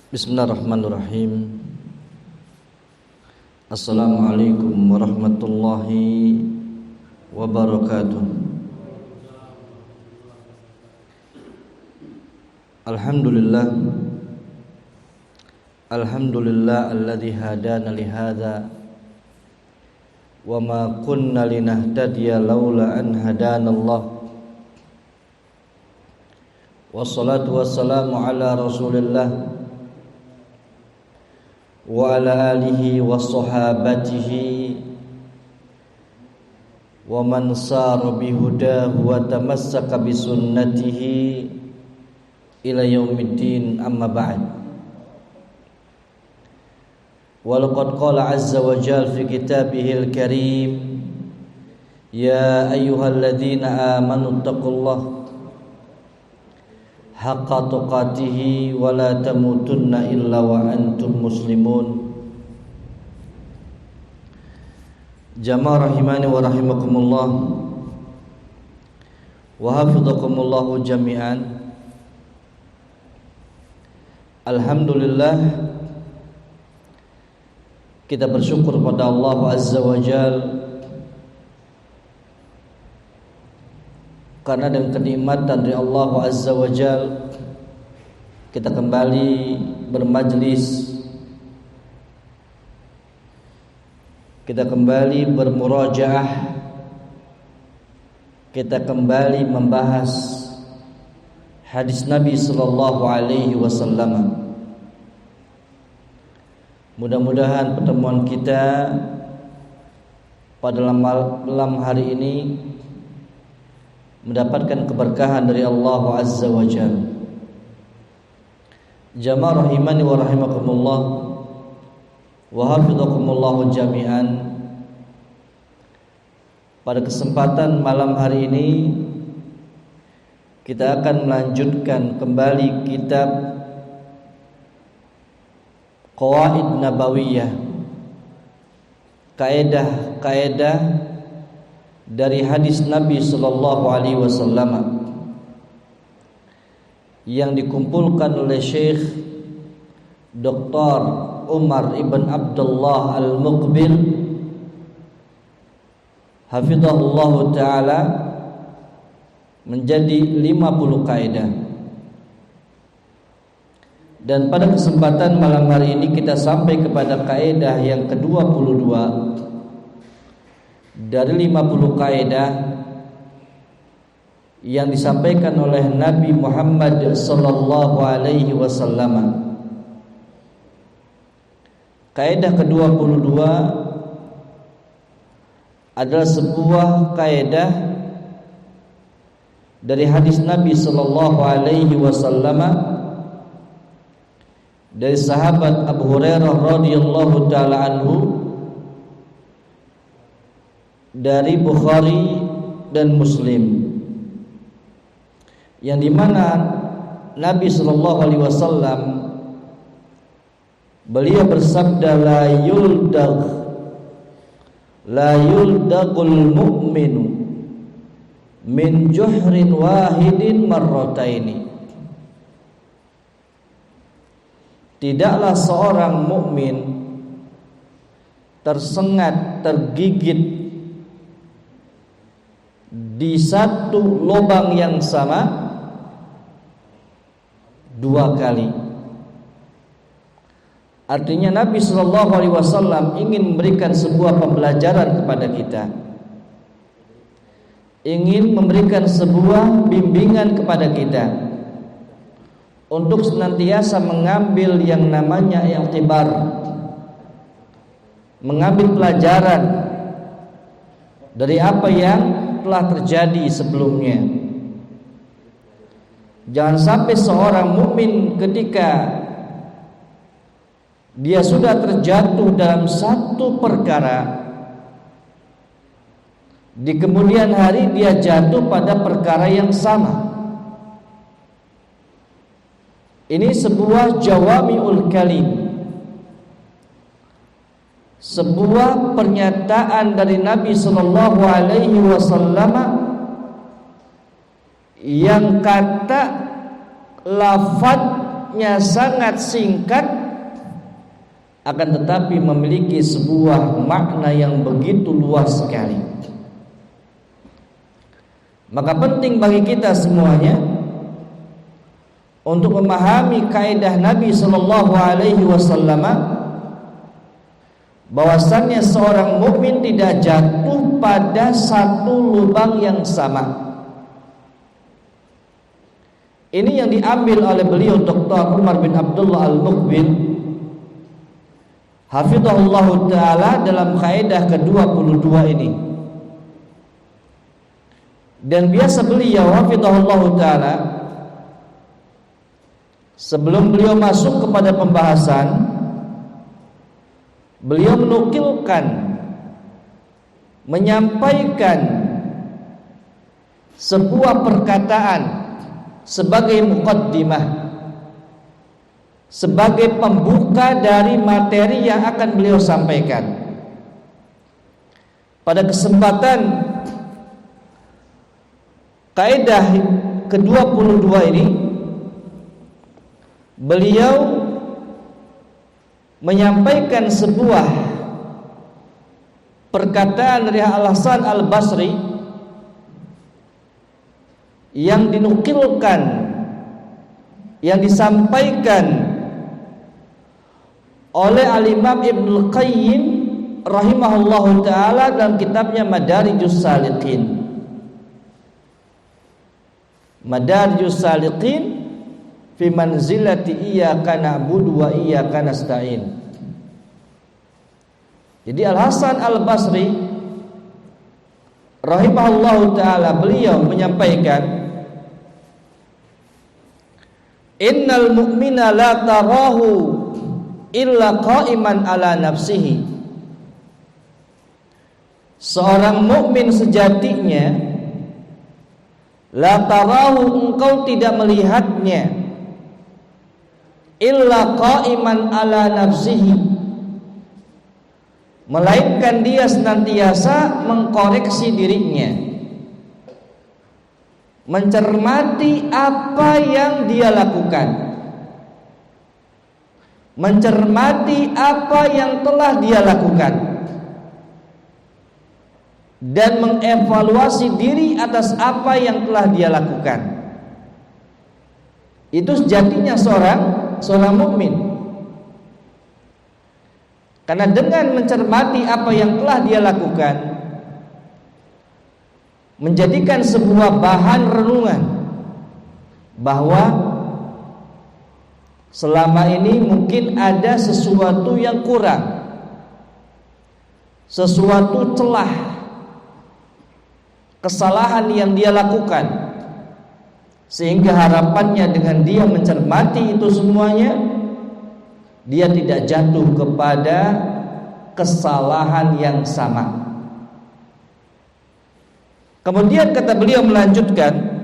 Bismillahirrahmanirrahim. Assalamualaikum warahmatullahi wabarakatuh. Alhamdulillah alladzi hadana li hadza wa ma kunna linahtadiya laula an hadanallah. Wassalatu wassalamu ala Rasulillah wa ala alihi wa sahabatihi wa man sara bihudahu wa tamassaka bisunnatihi ila yaumiddin, amma ba'd. Wa laqad qala azza wa jalla fi kitabihil karim, ya ayyuhalladzina amanu taqullaha haqqa tuqatihi wa la tamutunna illa wa antum muslimun. Jamaah rahimani wa rahimakumullah wa hafizakumullahu jami'an. Alhamdulillah, kita bersyukur pada Allah Azza wa Jalla karena dengan kenikmatan dari Allah Azza wa Jalla kita kembali bermajlis, kita kembali bermurajaah, kita kembali membahas hadis Nabi sallallahu alaihi wasallam. Mudah-mudahan pertemuan kita pada malam hari ini mendapatkan keberkahan dari Allah Azza wa Jalla. Jamaah rahimani wa rahimakumullah wa hafizakumullahu jami'an. Pada kesempatan malam hari ini kita akan melanjutkan kembali kitab Qawaid Nabawiyah, kaedah-kaedah dari hadis Nabi sallallahu alaihi wasallam yang dikumpulkan oleh Syekh Dr. Umar ibn Abdullah Al-Muqbil hafizahullah taala menjadi 50 kaidah. Dan pada kesempatan malam hari ini kita sampai kepada kaidah yang ke-22 dari 50 kaidah yang disampaikan oleh Nabi Muhammad sallallahu alaihi wasallam. Kaidah ke-22 adalah sebuah kaidah dari hadis Nabi sallallahu alaihi wasallam dari sahabat Abu Hurairah radhiyallahu taala anhu, dari Bukhari dan Muslim, yang dimana Nabi sallallahu alaihi wasallam beliau bersabda, la yuldagul mu'minu min juhrin wahidin marrataini. Tidaklah seorang mukmin tersengat, tergigit di satu lubang yang sama 2 kali. Artinya Nabi sallallahu alaihi wasallam ingin memberikan sebuah pembelajaran kepada kita, ingin memberikan sebuah bimbingan kepada kita untuk senantiasa mengambil yang namanya i'tibar, mengambil pelajaran dari apa yang telah terjadi sebelumnya. Jangan sampai seorang mukmin ketika dia sudah terjatuh dalam satu perkara, di kemudian hari dia jatuh pada perkara yang sama. Ini sebuah jawami'ul kalim, sebuah pernyataan dari Nabi sallallahu alaihi wasallam yang kata lafaz kalimatnya sangat singkat, akan tetapi memiliki sebuah makna yang begitu luas sekali. Maka penting bagi kita semuanya untuk memahami kaidah Nabi sallallahu alaihi wasallam bahwasannya seorang mukmin tidak jatuh pada satu lubang yang sama. Ini yang diambil oleh beliau Dr. Umar bin Abdullah Al-Muqbil hafizahullah taala dalam kaidah ke-22 ini. Dan biasa beliau hafizahullah taala sebelum beliau masuk kepada pembahasan, beliau menyampaikan sebuah perkataan sebagai muqaddimah, sebagai pembuka dari materi yang akan beliau sampaikan. Pada kesempatan kaidah ke-22 ini, beliau menyampaikan sebuah perkataan dari Al-Hasan Al-Basri yang dinukilkan, yang disampaikan oleh Al-Imam Ibnul Qayyim rahimahullahu taala dalam kitabnya Madarijus Saliqin. Madarijus Saliqin fi manzilati iyyaka na'budu wa iyyaka nasta'in. Jadi Al-Hasan Al-Basri rahimahullahu taala beliau menyampaikan, innal mu'mina la tarahu illa qa'iman ala nafsihi. Seorang mukmin sejatinya, la tarahu, engkau tidak melihatnya, illa qa'iman ala nafsihi, melainkan dia senantiasa mengkoreksi dirinya, mencermati apa yang dia lakukan, mencermati apa yang telah dia lakukan, dan mengevaluasi diri atas apa yang telah dia lakukan. Itu sejatinya seorang mukmin. Karena dengan mencermati apa yang telah dia lakukan, menjadikan sebuah bahan renungan bahwa selama ini mungkin ada sesuatu yang kurang, sesuatu celah, kesalahan yang dia lakukan, sehingga harapannya dengan dia mencermati itu semuanya, dia tidak jatuh kepada kesalahan yang sama. Kemudian kata beliau melanjutkan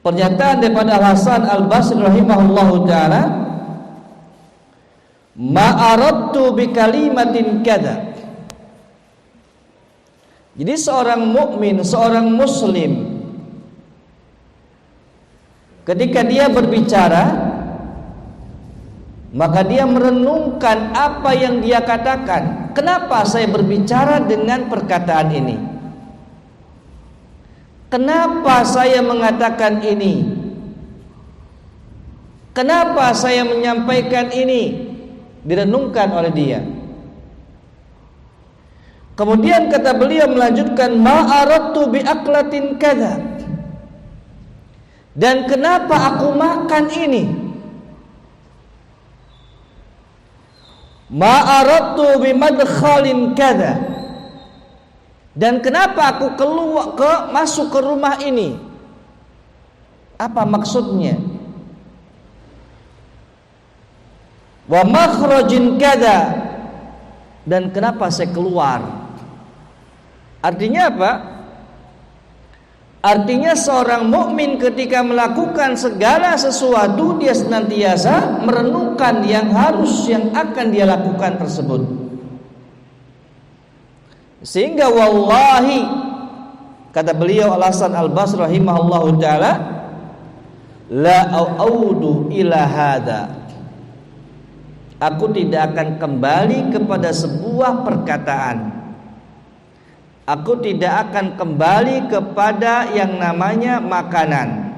pernyataan daripada Al-Hasan Al-Basri rahimahullahu taala, ma aradtu bi kalimatin kada. Jadi seorang mukmin, seorang muslim, ketika dia berbicara, maka dia merenungkan apa yang dia katakan. Kenapa saya berbicara dengan perkataan ini? Kenapa saya mengatakan ini? Kenapa saya menyampaikan ini? Direnungkan oleh dia. Kemudian kata beliau melanjutkan, ma aradtu bi aklatin kadza. Dan kenapa aku makan ini? Ma aradtu bi madkhalin kadza. Dan kenapa aku masuk ke rumah ini? Apa maksudnya? Wa makhrajin kadza. Dan kenapa saya keluar? Artinya apa? Artinya seorang mukmin ketika melakukan segala sesuatu, dia senantiasa merenungkan yang akan dia lakukan tersebut. Sehingga wallahi, kata beliau Al-Hasan Al-Basri rahimahullahu taala, la a'udu ila hadza. Aku tidak akan kembali kepada sebuah perkataan. Aku tidak akan kembali kepada yang namanya makanan.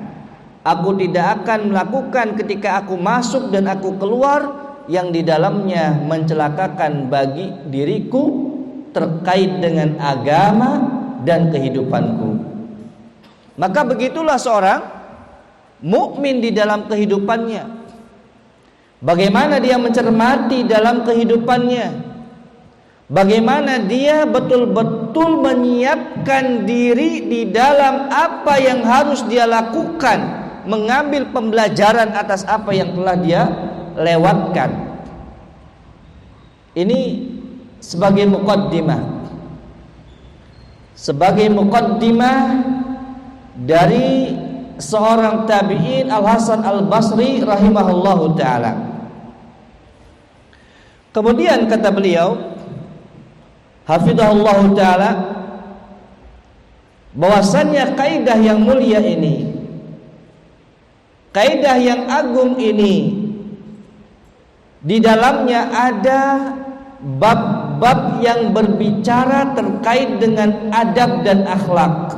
Aku tidak akan melakukan ketika aku masuk dan aku keluar yang di dalamnya mencelakakan bagi diriku terkait dengan agama dan kehidupanku. Maka begitulah seorang mukmin di dalam kehidupannya. Bagaimana dia mencermati dalam kehidupannya, bagaimana dia betul-betul menyiapkan diri di dalam apa yang harus dia lakukan, mengambil pembelajaran atas apa yang telah dia lewatkan. Ini sebagai muqaddimah dari seorang tabi'in Al-Hasan Al-Basri rahimahullahu ta'ala. Kemudian kata beliau hafizahullahu ta'ala, bahwasannya kaidah yang mulia ini, kaidah yang agung ini, di dalamnya ada bab-bab yang berbicara terkait dengan adab dan akhlak,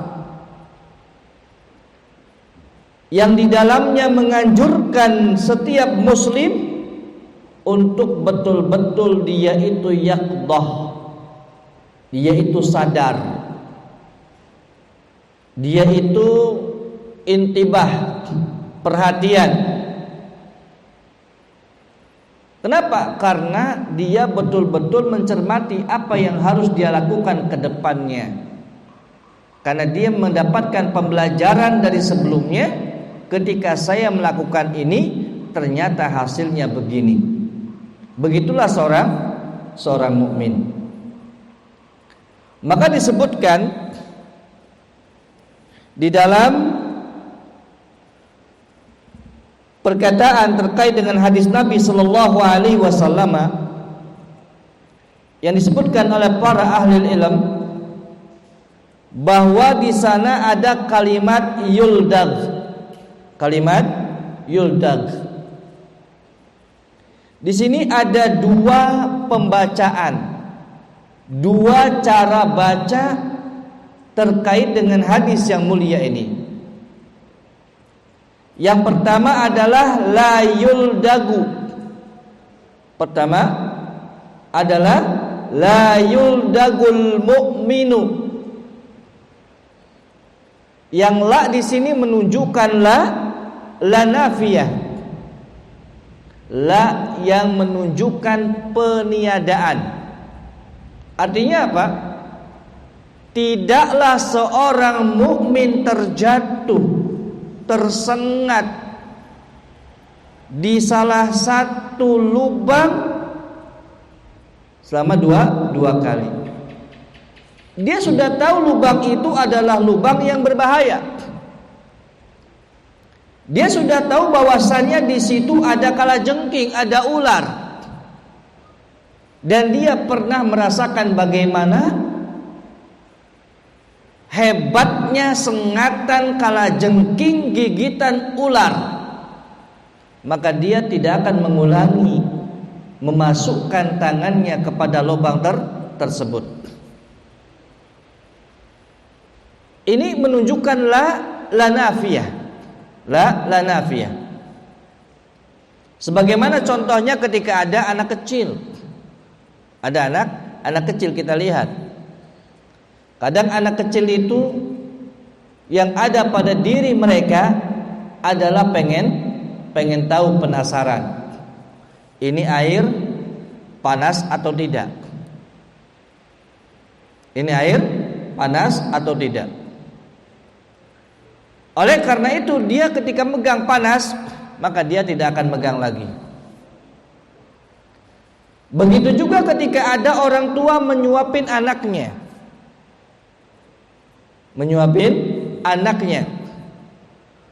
yang di dalamnya menganjurkan setiap muslim untuk betul-betul dia itu yaqdah, dia itu sadar, dia itu intibah, perhatian. Kenapa? Karena dia betul-betul mencermati apa yang harus dia lakukan ke depannya. Karena dia mendapatkan pembelajaran dari sebelumnya, ketika saya melakukan ini ternyata hasilnya begini. Begitulah seorang mukmin. Maka disebutkan di dalam perkataan terkait dengan hadis Nabi sallallahu alaihi wasallam yang disebutkan oleh para ahli ilmu, bahwa di sana ada kalimat yuldag. Kalimat yuldag. Di sini ada dua pembacaan, dua cara baca terkait dengan hadis yang mulia ini. Yang pertama adalah la yuldagu. Pertama adalah la yuldagul mu'minu. Yang la di sini menunjukkan la nafiyah. La yang menunjukkan peniadaan. Artinya apa? Tidaklah seorang mukmin terjatuh, tersengat di salah satu lubang selama dua kali. Dia sudah tahu lubang itu adalah lubang yang berbahaya. Dia sudah tahu bahwasannya di situ ada kalajengking, ada ular. Dan dia pernah merasakan bagaimana hebatnya sengatan kalajengking, gigitan ular. Maka dia tidak akan mengulangi memasukkan tangannya kepada lubang tersebut. Ini menunjukkan la nafiyah. La nafiyah. Sebagaimana contohnya ketika ada anak kecil. Ada anak kecil kita lihat. Kadang anak kecil itu yang ada pada diri mereka adalah pengen tahu, penasaran. Ini air panas atau tidak? Ini air panas atau tidak? Oleh karena itu dia ketika megang panas, maka dia tidak akan megang lagi. Begitu juga ketika ada orang tua menyuapin anaknya.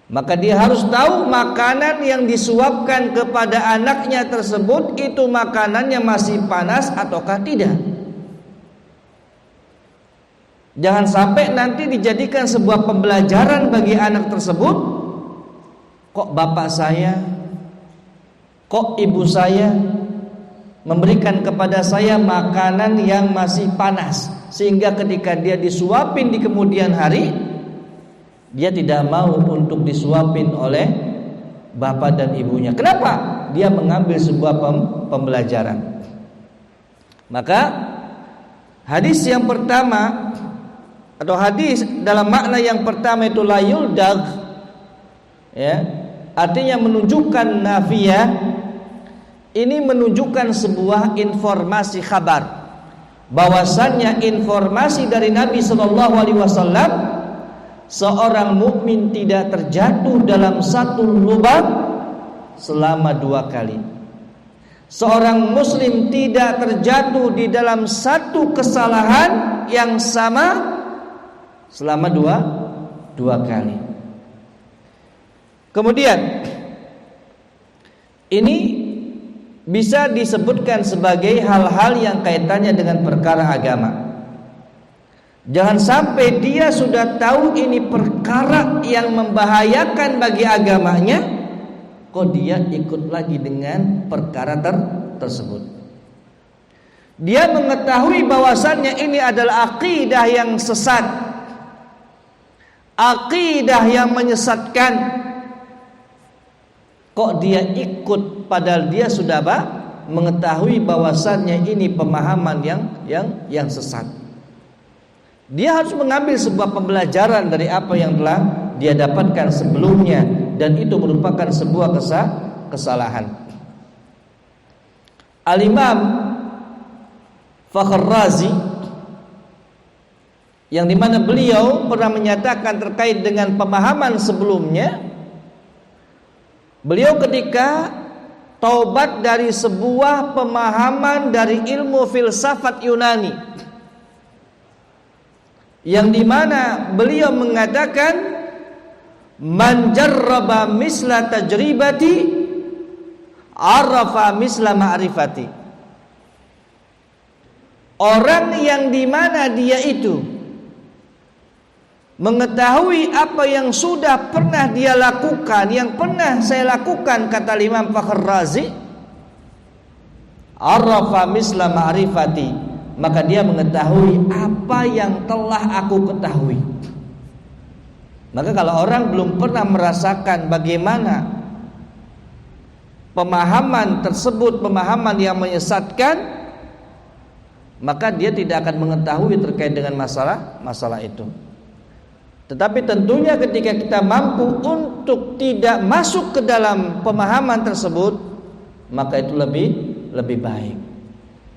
Maka dia harus tahu makanan yang disuapkan kepada anaknya tersebut itu makanannya masih panas ataukah tidak. Jangan sampai nanti dijadikan sebuah pembelajaran bagi anak tersebut, kok bapak saya, kok ibu saya memberikan kepada saya makanan yang masih panas, sehingga ketika dia disuapin di kemudian hari, dia tidak mau untuk disuapin oleh bapak dan ibunya. Kenapa? Dia mengambil sebuah pembelajaran. Maka hadis yang pertama, atau hadis dalam makna yang pertama itu la yuldag, ya, artinya menunjukkan nafiyah. Ini menunjukkan sebuah informasi kabar, bahwasannya informasi dari Nabi Shallallahu Alaihi Wasallam, seorang mukmin tidak terjatuh dalam satu lubang selama 2 kali. Seorang muslim tidak terjatuh di dalam satu kesalahan yang sama selama dua kali. Kemudian ini bisa disebutkan sebagai hal-hal yang kaitannya dengan perkara agama. Jangan sampai dia sudah tahu ini perkara yang membahayakan bagi agamanya, kok dia ikut lagi dengan perkara tersebut. Dia mengetahui bahwasannya ini adalah akidah yang sesat, akidah yang menyesatkan, kok dia ikut padahal dia sudah mengetahui bahwasannya ini pemahaman yang sesat. Dia harus mengambil sebuah pembelajaran dari apa yang telah dia dapatkan sebelumnya, dan itu merupakan sebuah kesalahan. Al-Imam Fakhr Razi, yang dimana beliau pernah menyatakan terkait dengan pemahaman sebelumnya, beliau ketika taubat dari sebuah pemahaman dari ilmu filsafat Yunani, yang dimana beliau mengatakan man jarraba misla tajribati arafa misla ma'rifati. Orang yang dimana dia itu mengetahui apa yang sudah pernah dia lakukan, yang pernah saya lakukan, kata Imam Fakhr Razi, arafa misla ma'rifati, maka dia mengetahui apa yang telah aku ketahui. Maka kalau orang belum pernah merasakan bagaimana pemahaman tersebut, pemahaman yang menyesatkan, maka dia tidak akan mengetahui terkait dengan masalah itu. Tetapi tentunya ketika kita mampu untuk tidak masuk ke dalam pemahaman tersebut, maka itu lebih baik.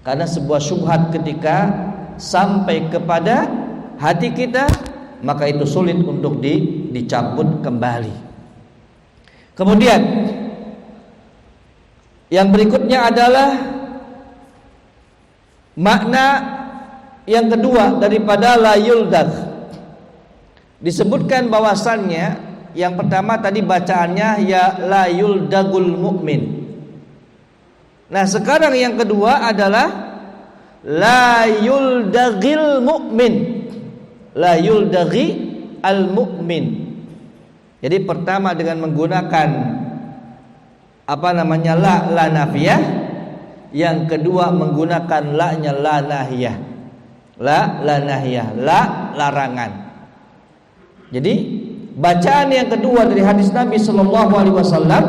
Karena sebuah syubhat ketika sampai kepada hati kita, maka itu sulit untuk dicabut kembali. Kemudian yang berikutnya adalah makna yang kedua daripada la yuldag. Disebutkan bahwasannya yang pertama tadi bacaannya ya la yuldagul mu'min. Nah, sekarang yang kedua adalah la yuldagil mu'min. La yuldagi al mu'min. Jadi pertama dengan menggunakan la nafiyah, yang kedua menggunakan la-nya la nahiyah. La nahiyah, la larangan. Jadi bacaan yang kedua dari hadis Nabi sallallahu alaihi wasallam,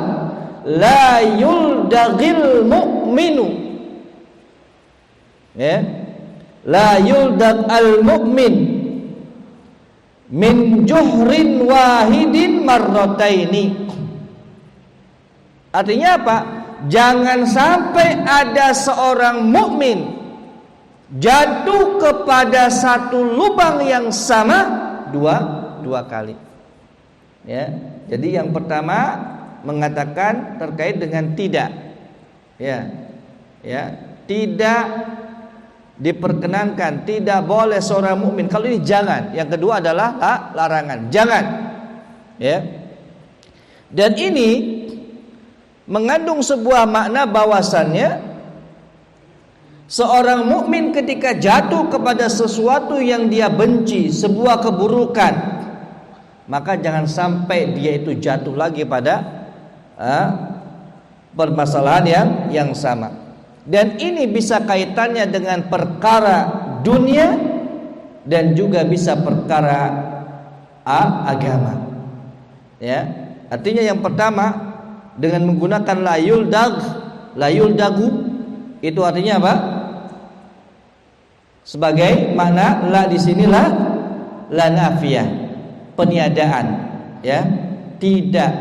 la yuldagil mu'minu. Ya. La yuldag al mu'min min juhrin wahidin marrataini. Artinya apa? Jangan sampai ada seorang mukmin jatuh kepada satu lubang yang sama dua kali. Ya. Jadi yang pertama mengatakan terkait dengan tidak. Ya, tidak diperkenankan, tidak boleh seorang mukmin. Kalau ini jangan. Yang kedua adalah larangan, jangan. Ya. Dan ini mengandung sebuah makna bahwasannya seorang mukmin ketika jatuh kepada sesuatu yang dia benci, sebuah keburukan, maka jangan sampai dia itu jatuh lagi pada permasalahan yang sama. Dan ini bisa kaitannya dengan perkara dunia dan juga bisa perkara agama. Ya, artinya yang pertama dengan menggunakan layul dagu itu artinya apa? Sebagai makna la di sini la nafiyah, peniadaan, ya, tidak,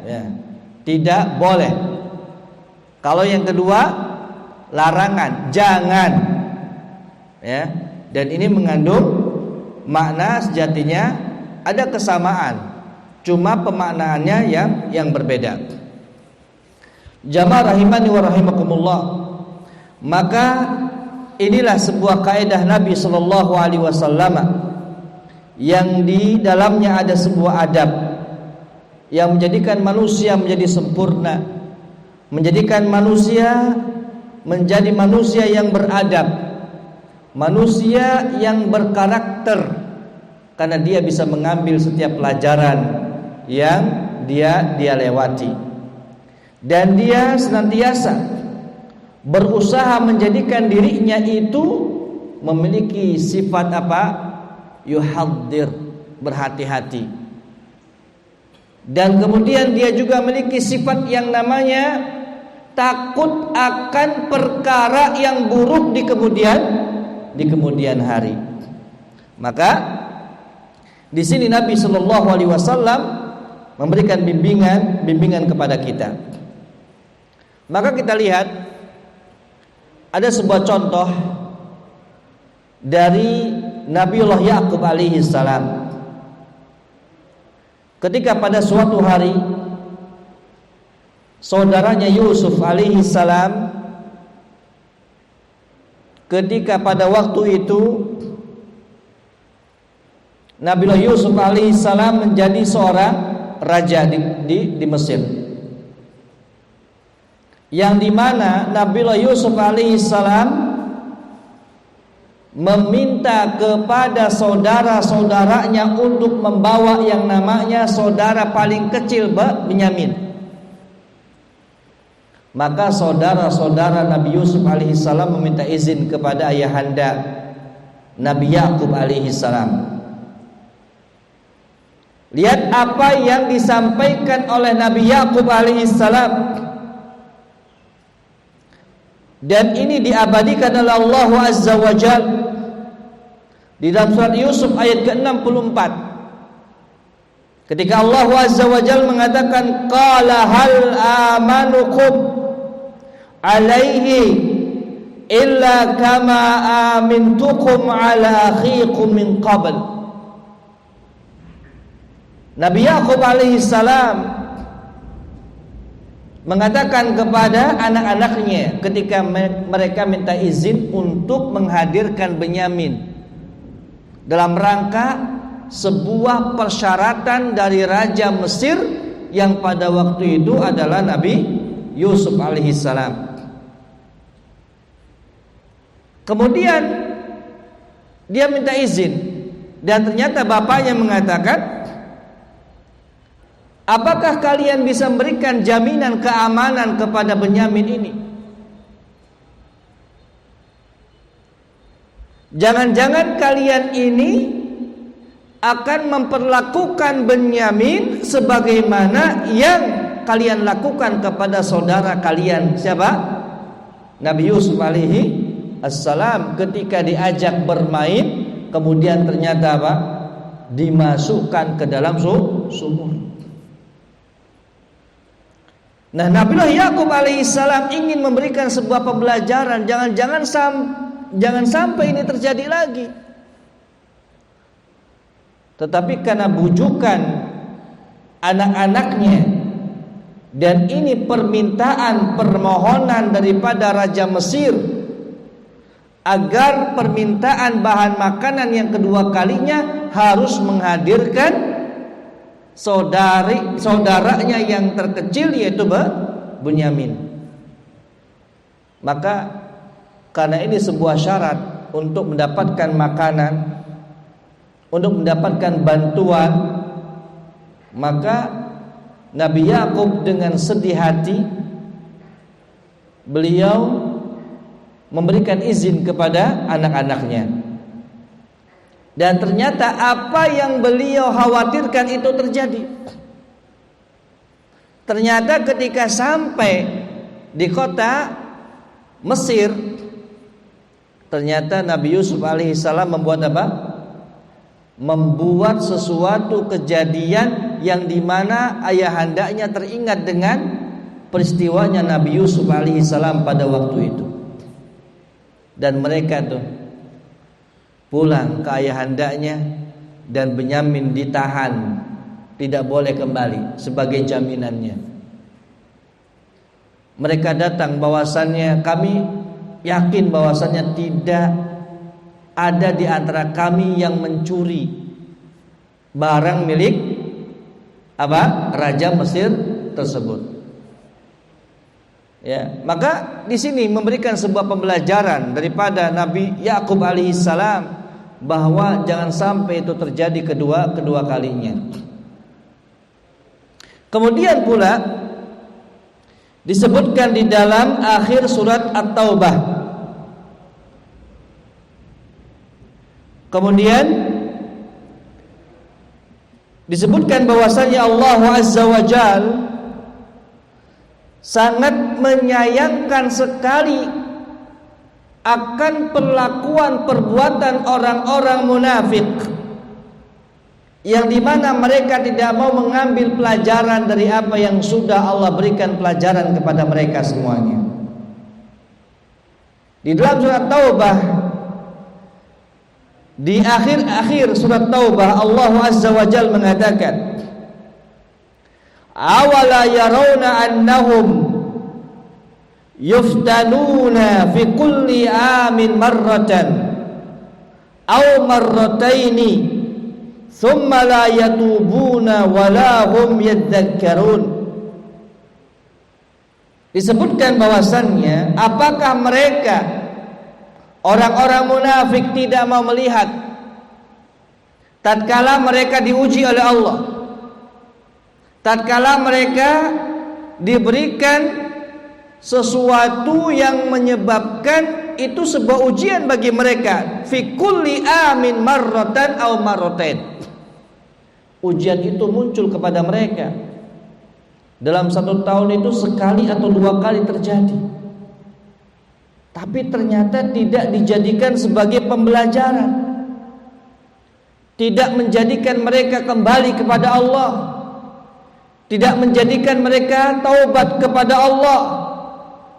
ya, tidak boleh. Kalau yang kedua larangan, jangan, ya, dan ini mengandung makna sejatinya ada kesamaan, cuma pemaknaannya yang berbeda. Jamaah rahimani wa rahimakumullah. Maka inilah sebuah kaidah Nabi sallallahu alaihi wasallam yang di dalamnya ada sebuah adab yang menjadikan manusia menjadi sempurna, menjadikan manusia menjadi manusia yang beradab, manusia yang berkarakter, karena dia bisa mengambil setiap pelajaran yang dia lewati, dan dia senantiasa berusaha menjadikan dirinya itu memiliki sifat apa? Yuhaddir, berhati-hati. Dan kemudian dia juga memiliki sifat yang namanya takut akan perkara yang buruk di kemudian hari. Maka di sini Nabi Shallallahu Alaihi Wasallam memberikan bimbingan kepada kita. Maka kita lihat ada sebuah contoh dari Nabiullah Yakub alaihi salam. Ketika pada suatu hari saudaranya Yusuf alaihi salam, ketika pada waktu itu Nabiullah Yusuf alaihi salam menjadi seorang raja di Mesir, yang dimana Nabiullah Yusuf alaihi salam meminta kepada saudara-saudaranya untuk membawa yang namanya saudara paling kecil Benyamin. Maka saudara-saudara Nabi Yusuf alaihi salam meminta izin kepada ayahanda Nabi Yakub alaihi salam. Lihat apa yang disampaikan oleh Nabi Yakub alaihi salam. Dan ini diabadikan oleh Allah Azza wa Jalla di dalam surat Yusuf ayat ke-64. Ketika Allah Azza wa Jalla mengatakan qala hal amanukum alaihi illa kama amintukum ala akhikum min qabl. Nabi Yakub alaihi salam mengatakan kepada anak-anaknya ketika mereka minta izin untuk menghadirkan Benyamin dalam rangka sebuah persyaratan dari Raja Mesir yang pada waktu itu adalah Nabi Yusuf alaihi salam. Kemudian dia minta izin dan ternyata bapaknya mengatakan, apakah kalian bisa memberikan jaminan keamanan kepada Benyamin ini? Jangan-jangan kalian ini akan memperlakukan Benyamin sebagaimana yang kalian lakukan kepada saudara kalian. Siapa? Nabi Yusuf alaihi assalam ketika diajak bermain, kemudian ternyata apa? Dimasukkan ke dalam sumur. Nah, Nabiullah Yakub alaihissalam ingin memberikan sebuah pembelajaran, jangan sampai ini terjadi lagi. Tetapi karena bujukan anak-anaknya dan ini permohonan daripada Raja Mesir agar permintaan bahan makanan yang kedua kalinya harus menghadirkan saudaranya yang terkecil, yaitu Benyamin. Maka karena ini sebuah syarat untuk mendapatkan makanan, untuk mendapatkan bantuan, maka Nabi Yakub dengan sedih hati beliau memberikan izin kepada anak-anaknya, dan ternyata apa yang beliau khawatirkan itu terjadi. Ternyata ketika sampai di kota Mesir, ternyata Nabi Yusuf alaihissalam membuat apa? Membuat sesuatu kejadian yang dimana ayahandanya teringat dengan peristiwanya Nabi Yusuf alaihissalam pada waktu itu. Dan mereka tuh pulang ke ayahandanya, dan Benyamin ditahan, tidak boleh kembali sebagai jaminannya. Mereka datang bahwasannya kami yakin bahwasannya tidak ada di antara kami yang mencuri barang milik Raja Mesir tersebut. Ya, maka di sini memberikan sebuah pembelajaran daripada Nabi Yakub alaihissalam bahwa jangan sampai itu terjadi kedua kalinya. Kemudian pula disebutkan di dalam akhir surat At-Taubah. Kemudian disebutkan bahwasanya Allah Azza wa Jalla sangat menyayangkan sekali akan perlakuan perbuatan orang-orang munafik, yang dimana mereka tidak mau mengambil pelajaran dari apa yang sudah Allah berikan pelajaran kepada mereka semuanya. Di dalam surat Taubah, di akhir surat Taubah, Allah Azza wa Jalla mengatakan, awala yarawna annahum yuftanuna fi kulli amin marratan aw marrataini thumma la yatubuna wa la hum yadhakkarun. Disebutkan bahwasannya apakah mereka orang-orang munafik tidak mau melihat tatkala mereka diuji oleh Allah, tatkala mereka diberikan sesuatu yang menyebabkan itu sebuah ujian bagi mereka, fi kulli amin marratan aw marratain. Ujian itu muncul kepada mereka dalam 1 tahun itu sekali atau 2 kali terjadi, tapi ternyata tidak dijadikan sebagai pembelajaran, tidak menjadikan mereka kembali kepada Allah, tidak menjadikan mereka taubat kepada Allah,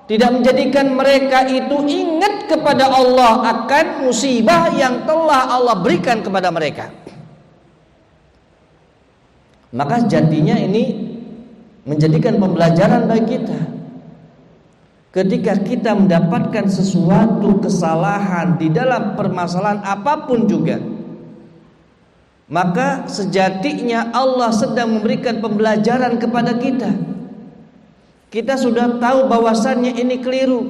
tidak menjadikan mereka itu ingat kepada Allah akan musibah yang telah Allah berikan kepada mereka. Maka jadinya ini menjadikan pembelajaran bagi kita. Ketika kita mendapatkan sesuatu kesalahan di dalam permasalahan apapun juga, maka sejatinya Allah sedang memberikan pembelajaran kepada kita. Kita sudah tahu bahwasannya ini keliru.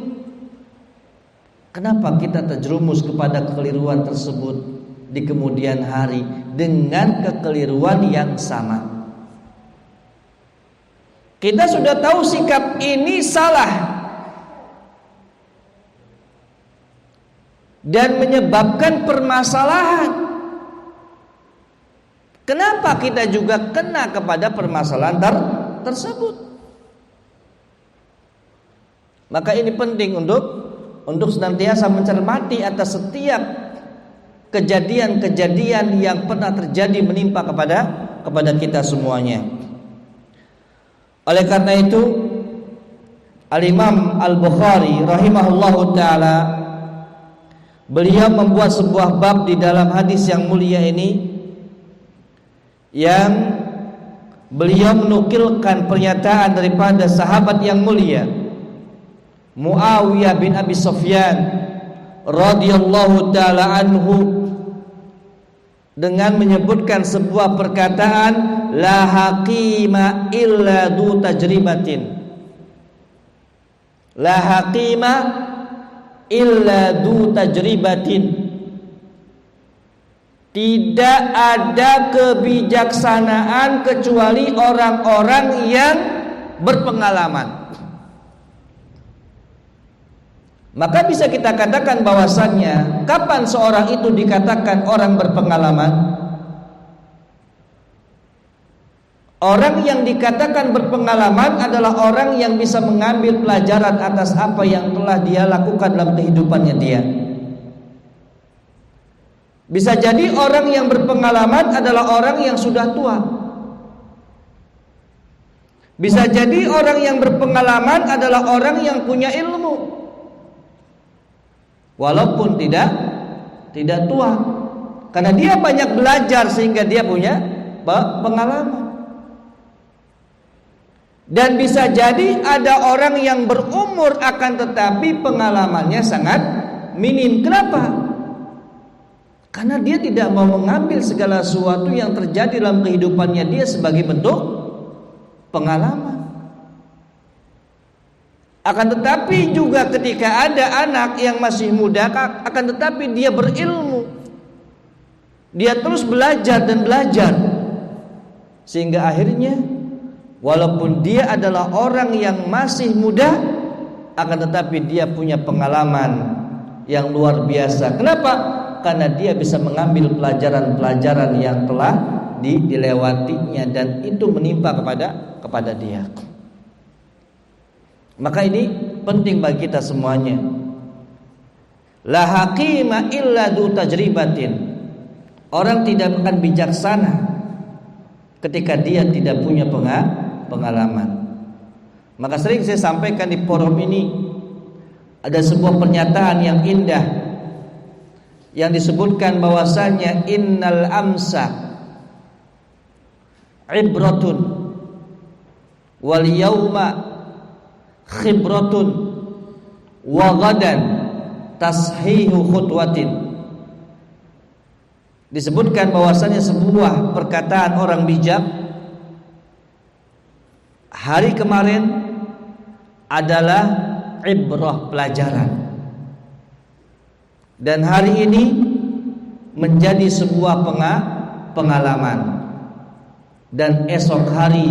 Kenapa kita terjerumus kepada kekeliruan tersebut di kemudian hari dengan kekeliruan yang sama? Kita sudah tahu sikap ini salah dan menyebabkan permasalahan. Kenapa kita juga kena kepada permasalahan tersebut? Maka ini penting untuk senantiasa mencermati atas setiap kejadian-kejadian yang pernah terjadi menimpa kepada kita semuanya. Oleh karena itu, Al-Imam Al-Bukhari rahimahullahu ta'ala, beliau membuat sebuah bab di dalam hadis yang mulia ini, yang beliau menukilkan pernyataan daripada sahabat yang mulia Muawiyah bin Abi Sufyan radhiyallahu ta'ala anhu, dengan menyebutkan sebuah perkataan, la haqima illa du tajribatin, la haqima illa du tajribatin. Tidak ada kebijaksanaan kecuali orang-orang yang berpengalaman. Maka bisa kita katakan bahwasannya kapan seorang itu dikatakan orang berpengalaman? Orang yang dikatakan berpengalaman adalah orang yang bisa mengambil pelajaran atas apa yang telah dia lakukan dalam kehidupannya dia. Bisa jadi orang yang berpengalaman adalah orang yang sudah tua. Bisa jadi orang yang berpengalaman adalah orang yang punya ilmu, walaupun tidak tua, karena dia banyak belajar sehingga dia punya pengalaman. Dan bisa jadi ada orang yang berumur akan tetapi pengalamannya sangat minim. Kenapa? Karena dia tidak mau mengambil segala sesuatu yang terjadi dalam kehidupannya dia sebagai bentuk pengalaman. Akan tetapi juga ketika ada anak yang masih muda, akan tetapi dia berilmu, dia terus belajar dan belajar, sehingga akhirnya walaupun dia adalah orang yang masih muda, akan tetapi dia punya pengalaman yang luar biasa. Kenapa? Karena dia bisa mengambil pelajaran-pelajaran yang telah dilewatinya dan itu menimpa kepada dia. Maka ini penting bagi kita semuanya. La hakima illa du tajribatin. Orang tidak akan bijaksana ketika dia tidak punya pengalaman. Maka sering saya sampaikan di forum ini, ada sebuah pernyataan yang indah yang disebutkan bahwasanya innal amsa ibratun wal yauma khibratun wa ghadan tashihu khutwatin. Disebutkan bahwasanya sebuah perkataan orang bijak, hari kemarin adalah ibrah, pelajaran, dan hari ini menjadi sebuah pengalaman, dan esok hari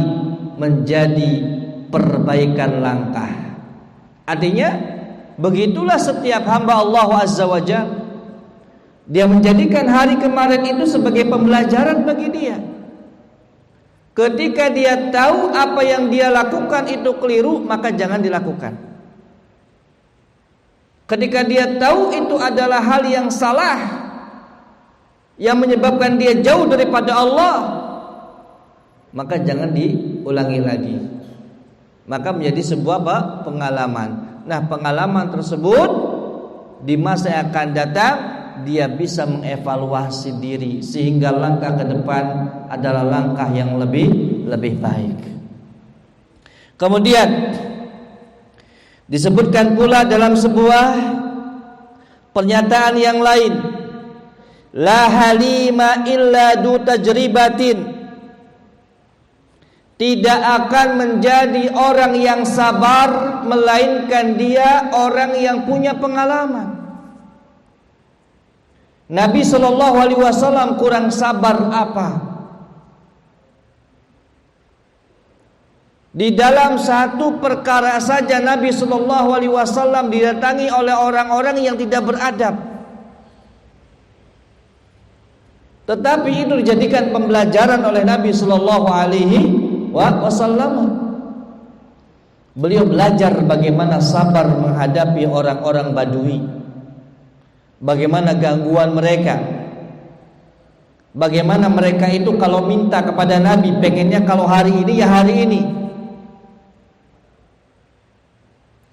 menjadi perbaikan langkah. Artinya begitulah setiap hamba Allah Azza wa Jalla. Dia menjadikan hari kemarin itu sebagai pembelajaran bagi dia. Ketika dia tahu apa yang dia lakukan itu keliru, maka jangan dilakukan. Ketika dia tahu itu adalah hal yang salah, yang menyebabkan dia jauh daripada Allah, maka jangan diulangi lagi. Maka menjadi sebuah pengalaman. Nah, pengalaman tersebut di masa yang akan datang dia bisa mengevaluasi diri sehingga langkah ke depan adalah langkah yang lebih baik. Kemudian disebutkan pula dalam sebuah pernyataan yang lain, la halima illa du tajribatin. Tidak akan menjadi orang yang sabar melainkan dia orang yang punya pengalaman. Nabi SAW kurang sabar apa? Di dalam satu perkara saja Nabi SAW didatangi oleh orang-orang yang tidak beradab, tetapi itu dijadikan pembelajaran oleh Nabi SAW. Beliau belajar bagaimana sabar menghadapi orang-orang Badui, bagaimana gangguan mereka, bagaimana mereka itu kalau minta kepada Nabi pengennya kalau hari ini ya hari ini.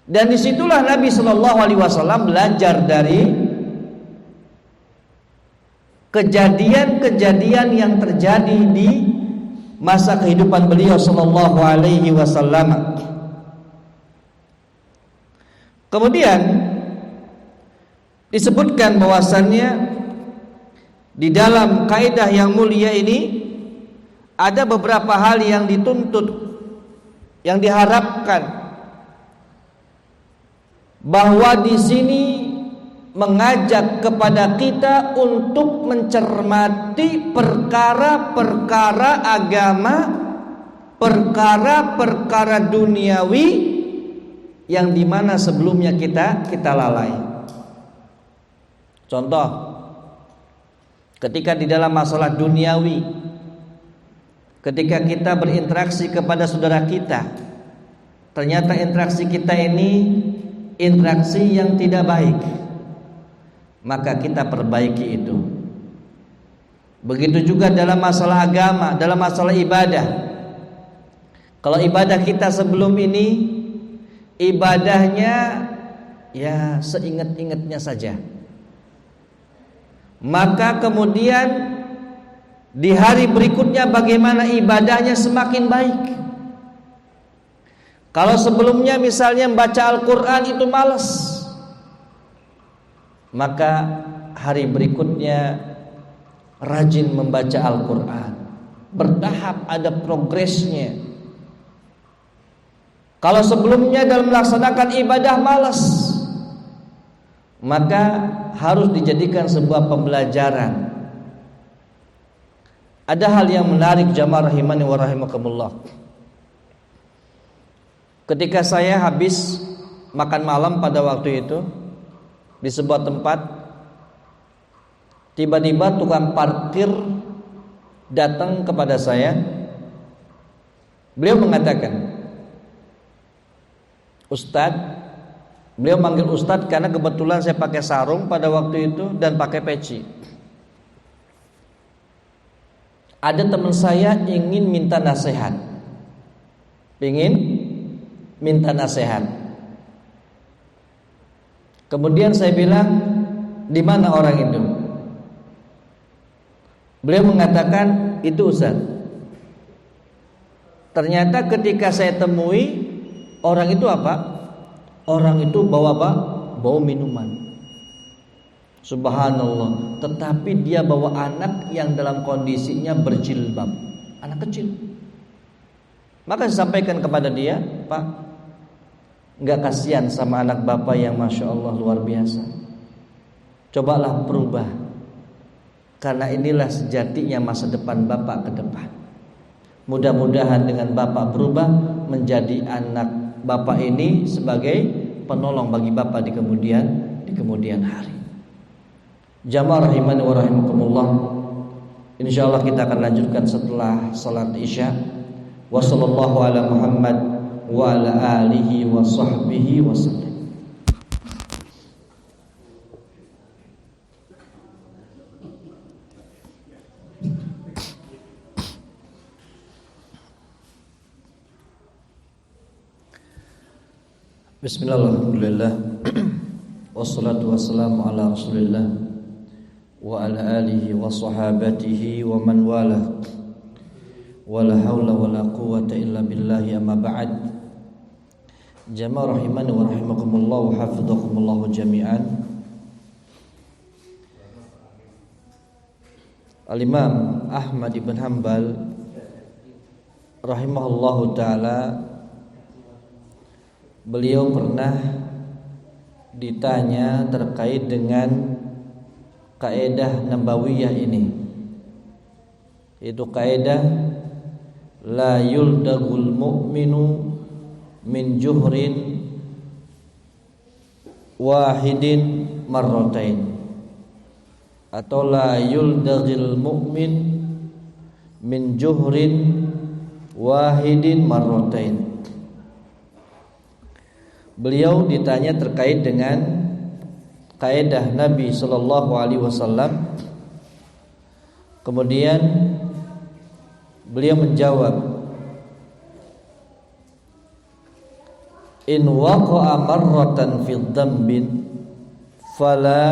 Dan disitulah Nabi SAW belajar dari kejadian-kejadian yang terjadi di masa kehidupan beliau SAW. Kemudian disebutkan bahwasannya di dalam kaidah yang mulia ini ada beberapa hal yang dituntut, yang diharapkan, bahwa di sini mengajak kepada kita untuk mencermati perkara-perkara agama, perkara-perkara duniawi yang dimana sebelumnya kita lalai. Contoh, ketika di dalam masalah duniawi, ketika kita berinteraksi kepada saudara kita, ternyata interaksi kita ini interaksi yang tidak baik, maka kita perbaiki itu. Begitu juga dalam masalah agama, dalam masalah ibadah. Kalau ibadah kita sebelum ini ibadahnya ya seingat-ingatnya saja, maka kemudian di hari berikutnya bagaimana ibadahnya semakin baik. Kalau sebelumnya misalnya membaca Al-Quran itu malas, maka hari berikutnya rajin membaca Al-Quran, bertahap, ada progresnya. Kalau sebelumnya dalam melaksanakan ibadah malas, maka harus dijadikan sebuah pembelajaran. Ada hal yang menarik jamaah rahimani wa rahimakumullah. Ketika saya habis makan malam pada waktu itu di sebuah tempat, tiba-tiba tukang parkir datang kepada saya. Beliau mengatakan, Ustadz, beliau manggil Ustadz karena kebetulan saya pakai sarung pada waktu itu dan pakai peci. Ada teman saya ingin minta nasihat, minta nasihat. Kemudian saya bilang, di mana orang itu? Beliau mengatakan, itu Ustaz. Ternyata ketika saya temui, orang itu apa? Orang itu bawa apa? Bawa minuman. Subhanallah. Tetapi dia bawa anak yang dalam kondisinya berjilbab, anak kecil. Maka saya sampaikan kepada dia, Pak, enggak kasihan sama anak bapak yang Masya Allah luar biasa. Cobalah berubah, karena inilah sejatinya masa depan bapak ke depan. Mudah-mudahan dengan bapak berubah menjadi anak bapak ini sebagai penolong bagi bapak di kemudian hari. Jamaah rahimani wa rahimakumullah. Insyaallah kita akan lanjutkan setelah salat Isya. Wa sallallahu ala Muhammad wa ala alihi wa sahbihi wasallam. Bismillahirrahmanirrahim. Wassalatu wassalamu ala Rasulillah wa ala alihi wa sahabatihi wa man wala. Wala haula wala quwwata illa billahi, amma ba'd. Jamaah rahimani wa rahimakumullah wa hafizakumullah jami'an. Al-Imam Ahmad ibn Hanbal rahimahullahu ta'ala, beliau pernah ditanya terkait dengan kaidah nabawiyah ini. Itu kaidah la yuldagul mu'minu min juhrin wahidin marratain, atau la yuldagil mu'min min juhrin wahidin marratain. Beliau ditanya terkait dengan kaidah Nabi sallallahu alaihi wasallam. Kemudian beliau menjawab, in waqa'a marratan fi dzambin fala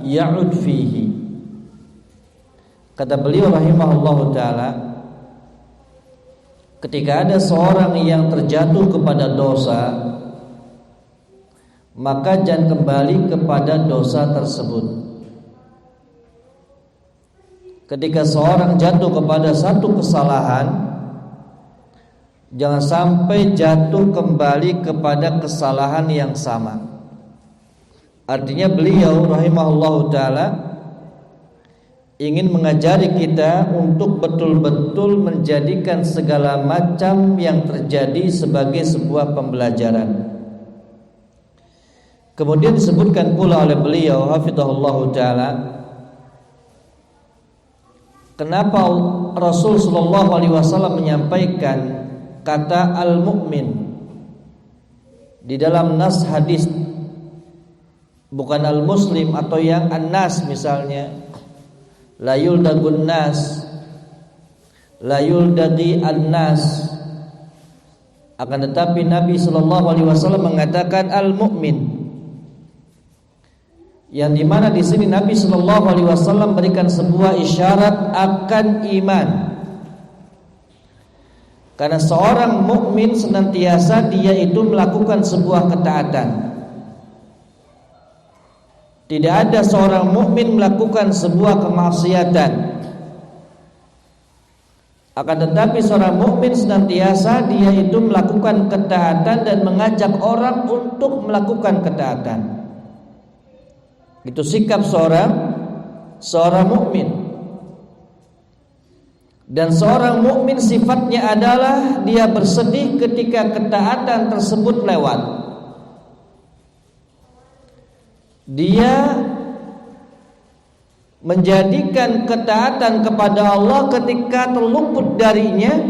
ya'ud fihi. Kata beliau rahimahullahu taala, ketika ada seorang yang terjatuh kepada dosa, maka jangan kembali kepada dosa tersebut. Ketika seorang jatuh kepada satu kesalahan, jangan sampai jatuh kembali kepada kesalahan yang sama. Artinya beliau rahimahullahu taala ingin mengajari kita untuk betul-betul menjadikan segala macam yang terjadi sebagai sebuah pembelajaran. Kemudian disebutkan pula oleh beliau hafizahullahu taala, kenapa Rasul sallallahu alaihi wasallam menyampaikan kata al-mu'min di dalam nas hadis, bukan al-muslim atau yang an-nas misalnya, la yuldagun nas, la yuldagi an-nas. Akan tetapi Nabi sallallahu alaihi wasallam mengatakan al-mu'min, yang dimana di sini Nabi Shallallahu Alaihi Wasallam berikan sebuah isyarat akan iman. Karena seorang mukmin senantiasa dia itu melakukan sebuah ketaatan. Tidak ada seorang mukmin melakukan sebuah kemaksiatan. Akan tetapi seorang mukmin senantiasa dia itu melakukan ketaatan dan mengajak orang untuk melakukan ketaatan. Itu sikap seorang mukmin. Dan seorang mukmin sifatnya adalah dia bersedih ketika ketaatan tersebut lewat. Dia menjadikan ketaatan kepada Allah ketika terluput darinya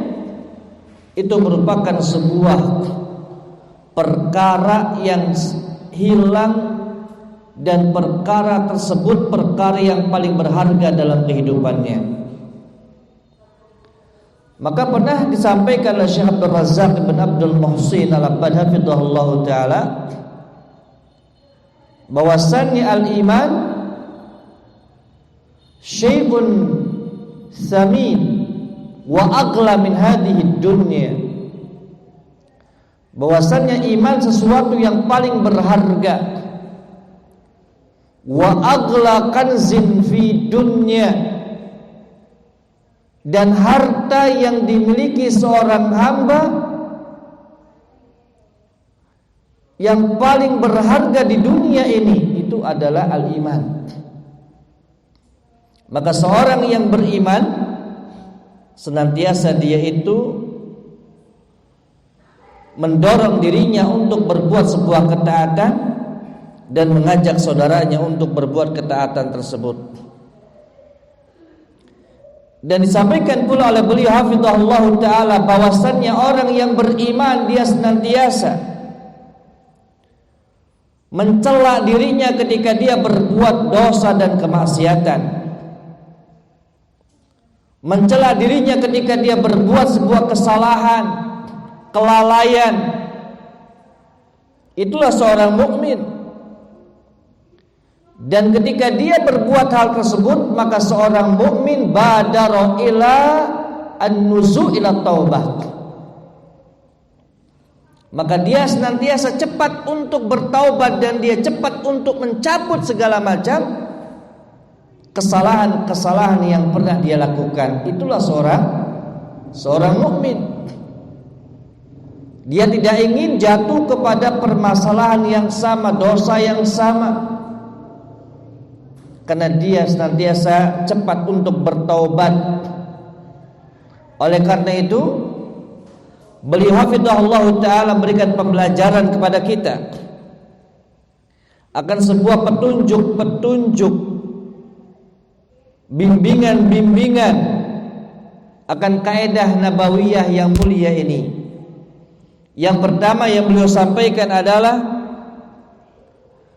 itu merupakan sebuah perkara yang hilang, dan perkara tersebut perkara yang paling berharga dalam kehidupannya. Maka pernah disampaikan oleh Syekh Abdul Razak bin Abdul Muhsin al-Abbad hafizahullah taala bahwasannya al-iman syai'un tsamin wa aghla min hadhihi dunya. Bahwasannya iman sesuatu yang paling berharga, wa aghla kanzin fi dunya, dan harta yang dimiliki seorang hamba yang paling berharga di dunia ini itu adalah al-iman. Maka seorang yang beriman senantiasa dia itu mendorong dirinya untuk berbuat sebuah ketaatan dan mengajak saudaranya untuk berbuat ketaatan tersebut. Dan disampaikan pula oleh beliau hafizahullah taala bahwasannya orang yang beriman dia senantiasa mencela dirinya ketika dia berbuat dosa dan kemaksiatan, mencela dirinya ketika dia berbuat sebuah kesalahan, kelalaian. Itulah seorang mukmin. Dan ketika dia berbuat hal tersebut, maka seorang mukmin badara ila an-nuzu ila taubah. Maka dia senantiasa cepat untuk bertaubat dan dia cepat untuk mencabut segala macam kesalahan-kesalahan yang pernah dia lakukan. Itulah seorang mukmin. Dia tidak ingin jatuh kepada permasalahan yang sama, dosa yang sama. Karena dia senantiasa cepat untuk bertaubat. Oleh karena itu beliau hafizahullah taala memberikan pembelajaran kepada kita akan sebuah petunjuk-petunjuk, bimbingan-bimbingan akan kaidah nabawiyah yang mulia ini. Yang pertama yang beliau sampaikan adalah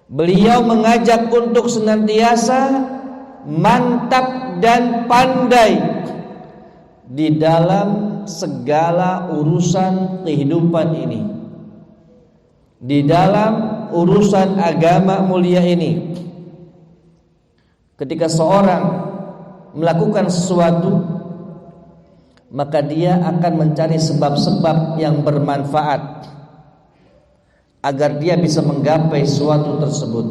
beliau mengajak untuk senantiasa mantap dan pandai di dalam segala urusan kehidupan ini, di dalam urusan agama mulia ini. Ketika seorang melakukan sesuatu, maka dia akan mencari sebab-sebab yang bermanfaat agar dia bisa menggapai sesuatu tersebut.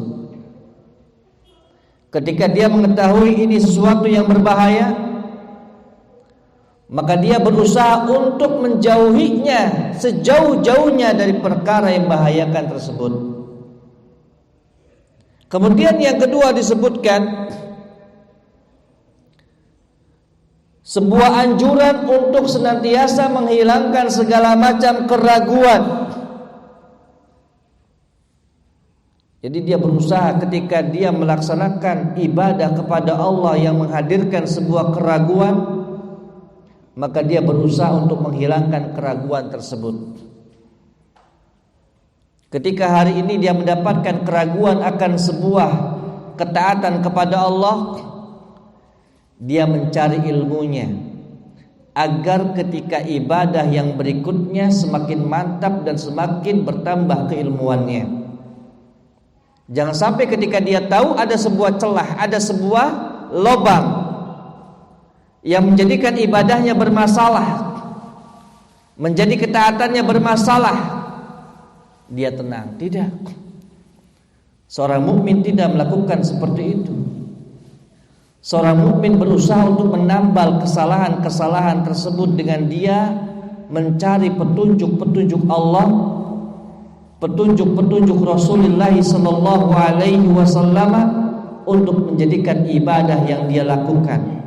Ketika dia mengetahui ini sesuatu yang berbahaya, maka dia berusaha untuk menjauhinya sejauh-jauhnya dari perkara yang membahayakan tersebut. Kemudian yang kedua disebutkan sebuah anjuran untuk senantiasa menghilangkan segala macam keraguan. Jadi dia berusaha ketika dia melaksanakan ibadah kepada Allah yang menghadirkan sebuah keraguan, maka dia berusaha untuk menghilangkan keraguan tersebut. Ketika hari ini dia mendapatkan keraguan akan sebuah ketaatan kepada Allah, dia mencari ilmunya agar ketika ibadah yang berikutnya semakin mantap dan semakin bertambah keilmuannya. Jangan sampai ketika dia tahu ada sebuah celah, ada sebuah lubang yang menjadikan ibadahnya bermasalah, menjadi ketaatannya bermasalah, dia tenang. Tidak. Seorang mukmin tidak melakukan seperti itu. Seorang mukmin berusaha untuk menambal kesalahan-kesalahan tersebut dengan dia mencari petunjuk-petunjuk Allah, petunjuk-petunjuk Rasulullah sallallahu alaihi wasallam untuk menjadikan ibadah yang dia lakukan,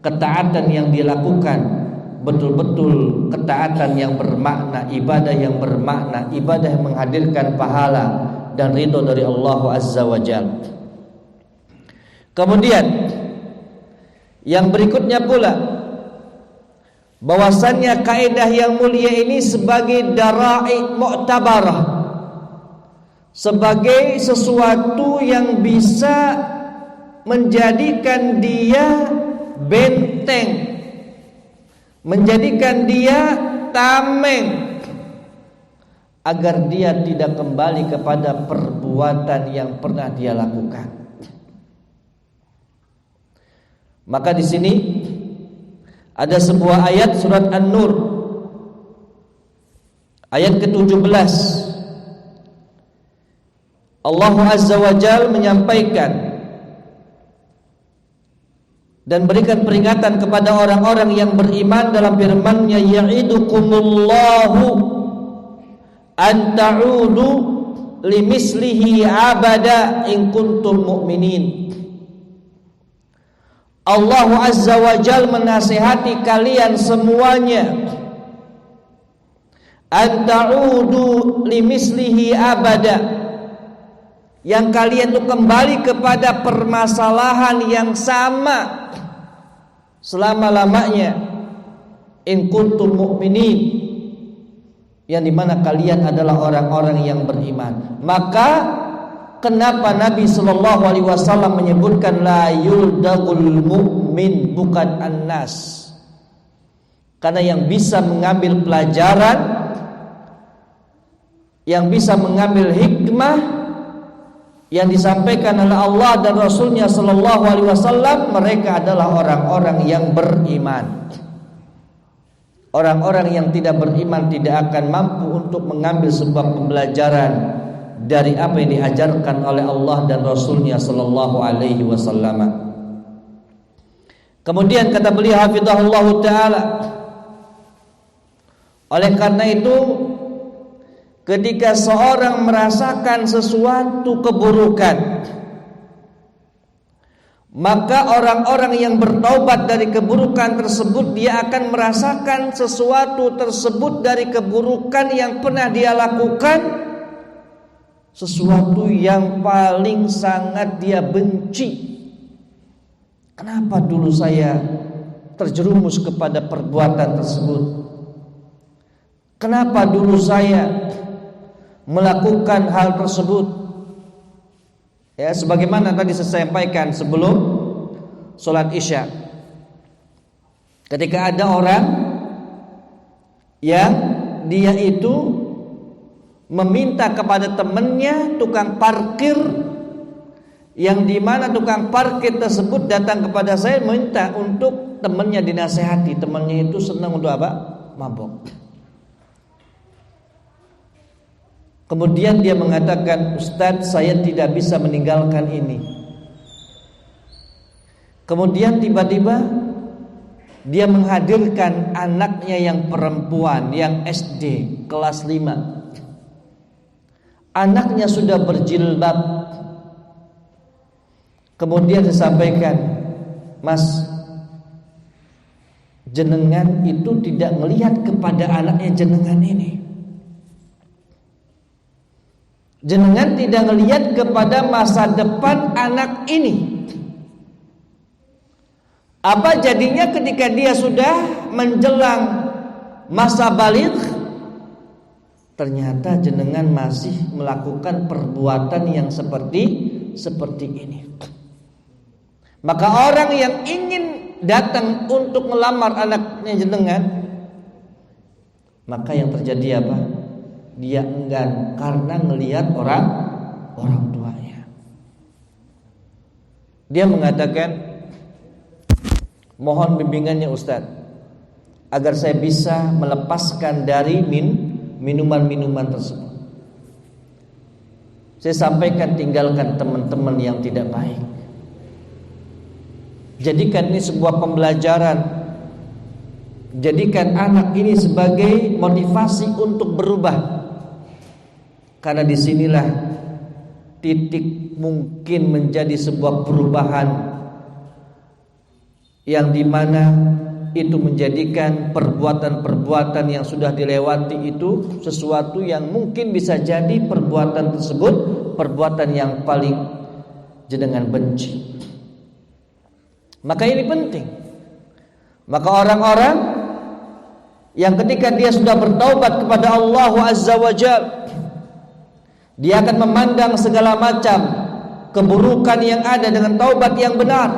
ketaatan yang dia lakukan betul-betul ketaatan yang bermakna, ibadah yang bermakna, ibadah yang menghadirkan pahala dan ridho dari Allah Azza wa Jalla. Kemudian yang berikutnya pula, bahwasannya kaidah yang mulia ini sebagai dara'i mu'tabarah, sebagai sesuatu yang bisa menjadikan dia benteng, menjadikan dia tameng, agar dia tidak kembali kepada perbuatan yang pernah dia lakukan. Maka di sini ada sebuah ayat surat An-Nur ayat ke-17. Allah Azza wa Jalla menyampaikan dan berikan peringatan kepada orang-orang yang beriman dalam firman-Nya, ya'idukumullahu an ta'udu limislihi abada in kuntum mu'minin. Allah Azza wa Jalla menasihati kalian semuanya, an ta'udu limislihi abada, yang kalian itu kembali kepada permasalahan yang sama selama-lamanya, in kuntum mu'minin, yang dimana kalian adalah orang-orang yang beriman. Maka kenapa Nabi Shallallahu Alaihi Wasallam menyebutkan la yuldagul mu'min, bukan annas? Karena yang bisa mengambil pelajaran, yang bisa mengambil hikmah yang disampaikan oleh Allah dan Rasulnya Shallallahu Alaihi Wasallam, mereka adalah orang-orang yang beriman. Orang-orang yang tidak beriman tidak akan mampu untuk mengambil sebuah pembelajaran dari apa yang diajarkan oleh Allah dan Rasulnya Sallallahu Alaihi Wasallam. Kemudian kata beliau hafizahullah ta'ala, oleh karena itu ketika seorang merasakan sesuatu keburukan, maka orang-orang yang bertaubat dari keburukan tersebut, dia akan merasakan sesuatu tersebut dari keburukan yang pernah dia lakukan, sesuatu yang paling sangat dia benci. Kenapa dulu saya terjerumus kepada perbuatan tersebut? Kenapa dulu saya melakukan hal tersebut? Ya, sebagaimana tadi saya sampaikan sebelum sholat Isya, ketika ada orang yang dia itu meminta kepada temannya tukang parkir, yang dimana tukang parkir tersebut datang kepada saya minta untuk temannya dinasehati. Temannya itu senang untuk apa? Mabok. Kemudian dia mengatakan, Ustadz, saya tidak bisa meninggalkan ini. Kemudian tiba-tiba dia menghadirkan anaknya yang perempuan, yang SD kelas 5. Anaknya sudah berjilbab, Kemudian disampaikan, Mas, jenengan itu tidak melihat kepada anaknya jenengan ini. Jenengan tidak melihat kepada masa depan anak ini. Apa jadinya ketika dia sudah menjelang masa baligh, ternyata jenengan masih melakukan perbuatan yang seperti ini. Maka orang yang ingin datang untuk melamar anaknya jenengan, maka yang terjadi apa? Dia enggan karena ngelihat orang tuanya. Dia mengatakan, mohon bimbingannya Ustaz, agar saya bisa melepaskan dari minuman-minuman tersebut. Saya sampaikan, tinggalkan teman-teman yang tidak baik. Jadikan ini sebuah pembelajaran. Jadikan anak ini sebagai motivasi untuk berubah. Karena disinilah titik mungkin menjadi sebuah perubahan yang dimana itu menjadikan perbuatan-perbuatan yang sudah dilewati itu sesuatu yang mungkin bisa jadi perbuatan tersebut perbuatan yang paling jenengan benci. Maka ini penting. Maka orang-orang yang ketika dia sudah bertaubat kepada Allah Azza wa Jalla, dia akan memandang segala macam keburukan yang ada dengan taubat yang benar,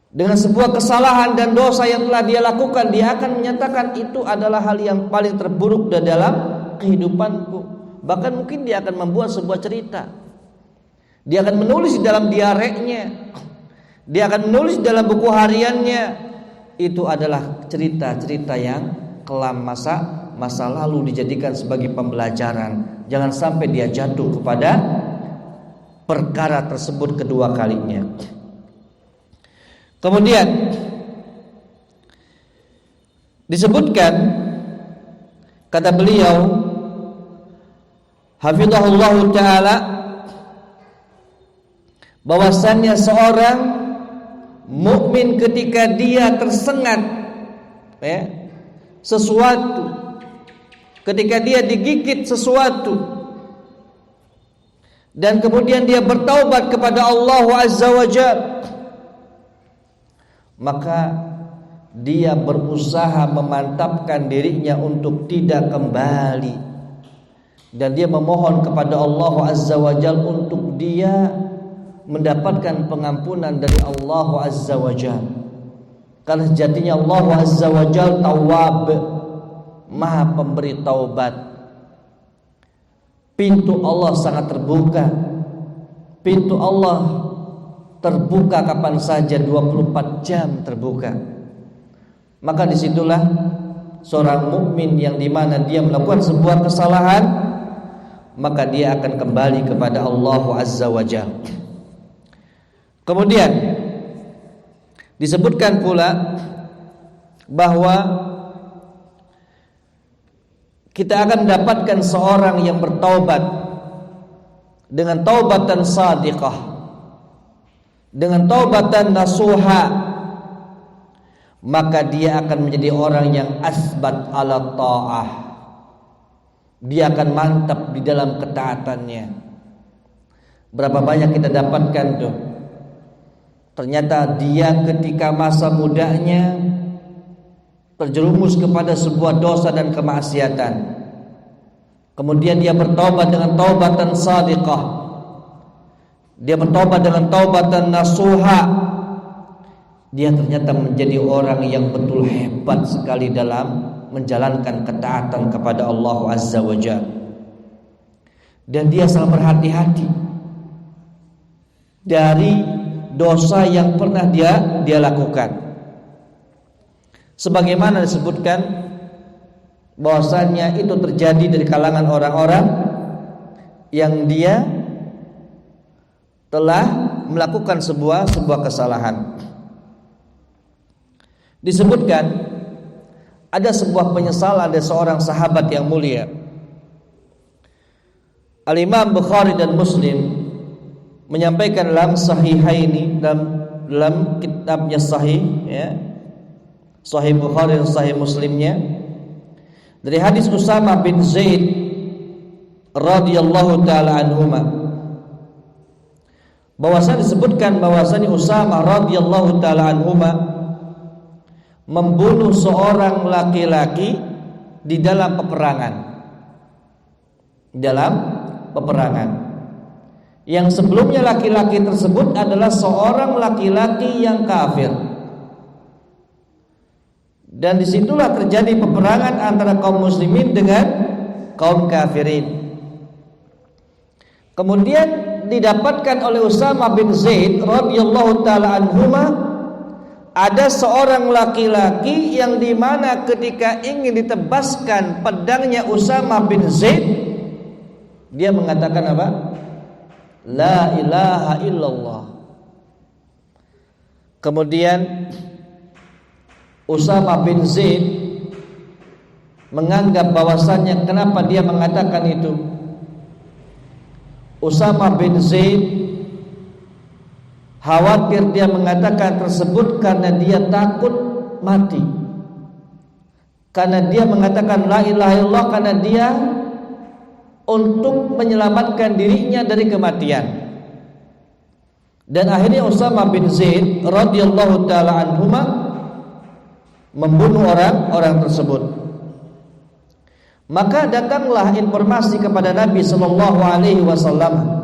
dengan sebuah kesalahan dan dosa yang telah dia lakukan, dia akan menyatakan itu adalah hal yang paling terburuk dalam kehidupanku. Bahkan mungkin dia akan membuat sebuah cerita. Dia akan menulis di dalam diarenya, dia akan menulis dalam buku hariannya. Itu adalah cerita-cerita yang kelam masa lalu, dijadikan sebagai pembelajaran. Jangan sampai dia jatuh kepada perkara tersebut kedua kalinya. Kemudian disebutkan, kata beliau hafizahullah ta'ala, bahwasannya seorang mukmin ketika dia tersengat sesuatu, ketika dia digigit sesuatu, dan kemudian dia bertaubat kepada Allah Azza wa Jalla, maka dia berusaha memantapkan dirinya untuk tidak kembali, dan dia memohon kepada Allah Azza wa Jalla untuk dia mendapatkan pengampunan dari Allah Azza wa Jalla. Karena sejatinya Allah Azza wa Jalla Tawwab, Maha pemberi taubat. Pintu Allah sangat terbuka. Pintu Allah terbuka kapan saja, 24 jam terbuka. Maka disitulah seorang mukmin yang dimana dia melakukan sebuah kesalahan, maka dia akan kembali kepada Allah Azza wa Jalla. Kemudian disebutkan pula bahwa kita akan mendapatkan seorang yang bertaubat dengan taubatan sadiqah, dengan taubatan nasuha, maka dia akan menjadi orang yang asbat ala ta'ah. Dia akan mantap di dalam ketaatannya. Berapa banyak kita dapatkan tuh, ternyata dia ketika masa mudanya terjerumus kepada sebuah dosa dan kemaksiatan. Kemudian dia bertobat dengan taubatan sadiqah. Dia bertobat dengan taubatan nasuha. Dia ternyata menjadi orang yang betul hebat sekali dalam menjalankan ketaatan kepada Allah Azza wa Jalla. Dan dia selalu berhati-hati dari dosa yang pernah dia lakukan. Sebagaimana disebutkan bahwasannya itu terjadi dari kalangan orang-orang yang dia telah melakukan sebuah kesalahan. Disebutkan ada sebuah penyesalan dari seorang sahabat yang mulia. Al-Imam Bukhari dan Muslim menyampaikan dalam Sahihaini, dalam kitabnya Sahih, ya, Sahih Bukhari dan Sahih Muslimnya, dari hadis Usamah bin Zaid radhiyallahu taala anhuma, bahwasanya disebutkan bahwasanya Usamah radhiyallahu taala anhuma membunuh seorang laki-laki di dalam peperangan. Dalam peperangan. Yang sebelumnya laki-laki tersebut adalah seorang laki-laki yang kafir. Dan disitulah terjadi peperangan antara kaum muslimin dengan kaum kafirin. Kemudian didapatkan oleh Usamah bin Zaid radhiyallahu taala anhuma, ada seorang laki-laki yang dimana ketika ingin ditebaskan pedangnya Usamah bin Zaid, dia mengatakan apa? La ilaha illallah. Kemudian Usamah bin Zaid menganggap bahwasannya, kenapa dia mengatakan itu? Usamah bin Zaid khawatir dia mengatakan tersebut karena dia takut mati. Karena dia mengatakan la ilaha illallah karena dia untuk menyelamatkan dirinya dari kematian. Dan akhirnya Usamah bin Zaid radhiyallahu taala anhuma membunuh orang tersebut. Maka datanglah informasi kepada Nabi sallallahu alaihi wasallam.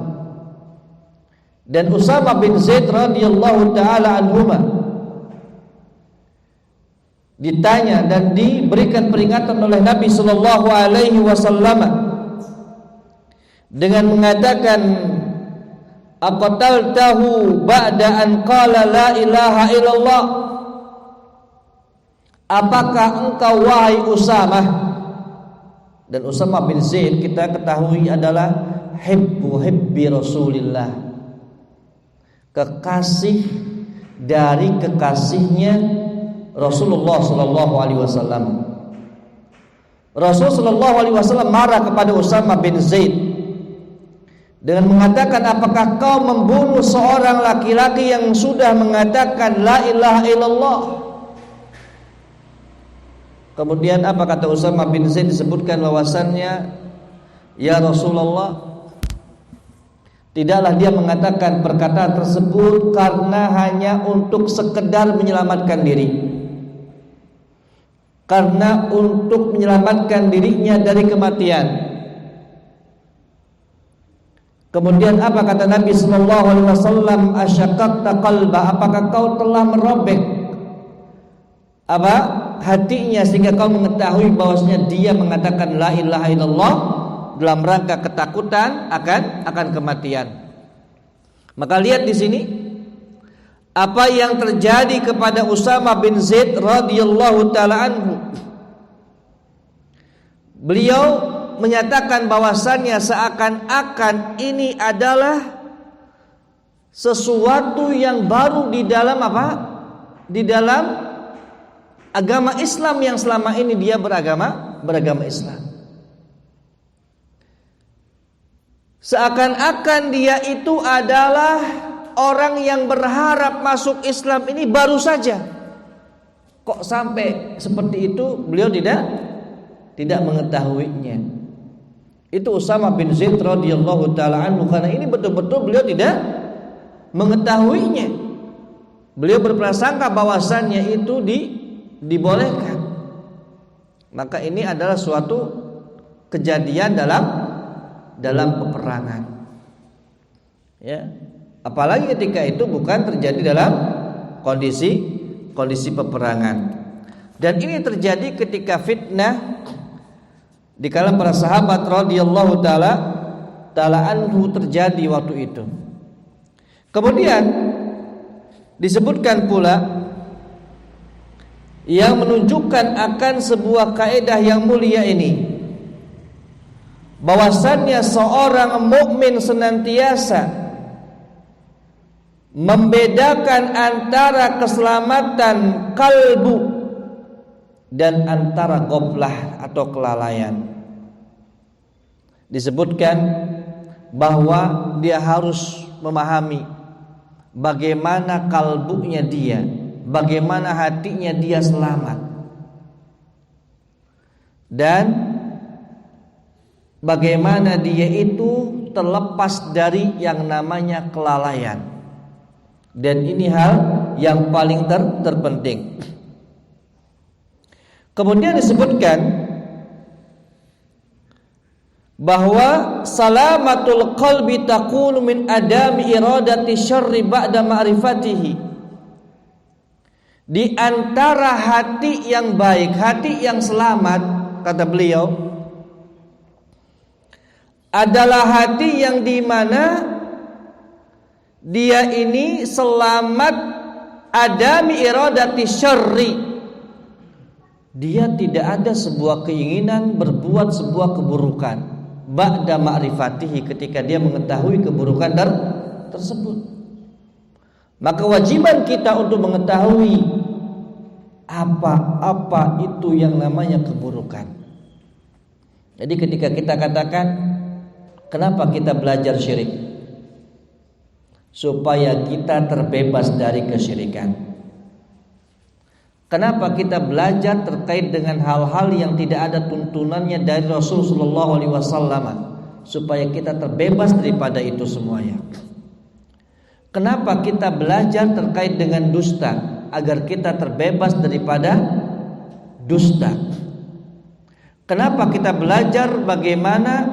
Dan Usamah bin Zaid radhiyallahu taala anhuma ditanya dan diberikan peringatan oleh Nabi sallallahu alaihi wasallam dengan mengatakan, aqataltahu ba'da an qala la ilaha illallah. Apakah engkau wahai Usamah? Dan Usamah bin Zaid kita ketahui adalah hibbi Rasulillah, kekasih dari kekasihnya Rasulullah sallallahu alaihi wasallam. Rasul sallallahu alaihi wasallam marah kepada Usamah bin Zaid dengan mengatakan, apakah kau membunuh seorang laki-laki yang sudah mengatakan la ilaha illallah? Kemudian apa kata Usamah bin Zaid? Disebutkan bahwasannya, ya Rasulullah, tidaklah dia mengatakan perkataan tersebut karena hanya untuk sekedar menyelamatkan diri, karena untuk menyelamatkan dirinya dari kematian. Kemudian apa kata Nabi sallallahu alaihi wasallam? Asyaqaqta qalba, apakah kau telah merobek hatinya sehingga kau mengetahui bahwasanya dia mengatakan la ilaha illallah dalam rangka ketakutan akan kematian. Maka lihat di sini apa yang terjadi kepada Usamah bin Zaid radhiyallahu taala anhu. Beliau menyatakan bahwasannya seakan-akan ini adalah sesuatu yang baru di dalam di dalam agama Islam yang selama ini dia beragama Islam. Seakan-akan dia itu adalah orang yang berharap masuk Islam ini baru saja. Kok sampai seperti itu beliau tidak mengetahuinya. Itu Usamah bin Zaid radhiyallahu taala anhu, karena ini betul-betul beliau tidak mengetahuinya. Beliau berprasangka bahwasannya itu dibolehkan. Maka ini adalah suatu kejadian dalam peperangan. Ya, apalagi ketika itu bukan terjadi dalam kondisi peperangan. Dan ini terjadi ketika fitnah di kalangan para sahabat radhiyallahu taala anhu terjadi waktu itu. Kemudian disebutkan pula yang menunjukkan akan sebuah kaidah yang mulia ini, bahwasannya seorang mukmin senantiasa membedakan antara keselamatan kalbu dan antara ghaflah atau kelalaian. Disebutkan bahwa dia harus memahami bagaimana kalbunya dia, bagaimana hatinya dia selamat, dan bagaimana dia itu terlepas dari yang namanya kelalaian. Dan ini hal yang paling terpenting. Kemudian disebutkan bahwa salamatul qalbi takunu min adami iradati syarri ba'da ma'rifatihi. Di antara hati yang baik, hati yang selamat, kata beliau, adalah hati yang dimana dia ini selamat adami iradati syarri. Dia tidak ada sebuah keinginan berbuat sebuah keburukan ba'da ma'rifatihi, ketika dia mengetahui keburukan tersebut. Maka kewajiban kita untuk mengetahui apa itu yang namanya keburukan. Jadi ketika kita katakan, kenapa kita belajar syirik? Supaya kita terbebas dari kesyirikan. Kenapa kita belajar terkait dengan hal-hal yang tidak ada tuntunannya dari Rasulullah SAW? Supaya kita terbebas daripada itu semuanya. Kenapa kita belajar terkait dengan dusta? Agar kita terbebas daripada dusta. Kenapa kita belajar bagaimana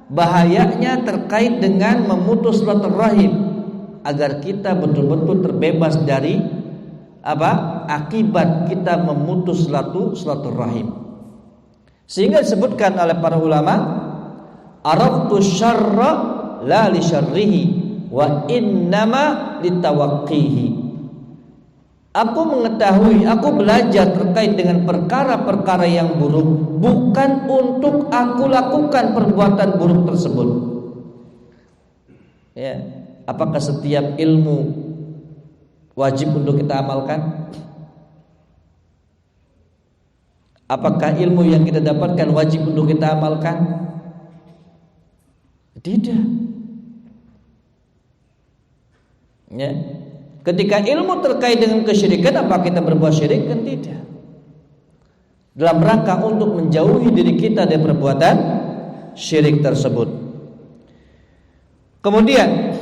bahayanya terkait dengan memutus silaturahim? Agar kita betul-betul terbebas dari akibat kita memutus silaturahim. Sehingga disebutkan oleh para ulama, araftu syarra la li syarrihi wa innama litawaqqihi. Aku mengetahui, aku belajar terkait dengan perkara-perkara yang buruk, bukan untuk aku lakukan perbuatan buruk tersebut. Ya, apakah setiap ilmu wajib untuk kita amalkan? Apakah ilmu yang kita dapatkan wajib untuk kita amalkan? Tidak. Ya. Ketika ilmu terkait dengan kesyirikan, apa kita berbuat syirik? Kan tidak. Dalam rangka untuk menjauhi diri kita dari perbuatan syirik tersebut. Kemudian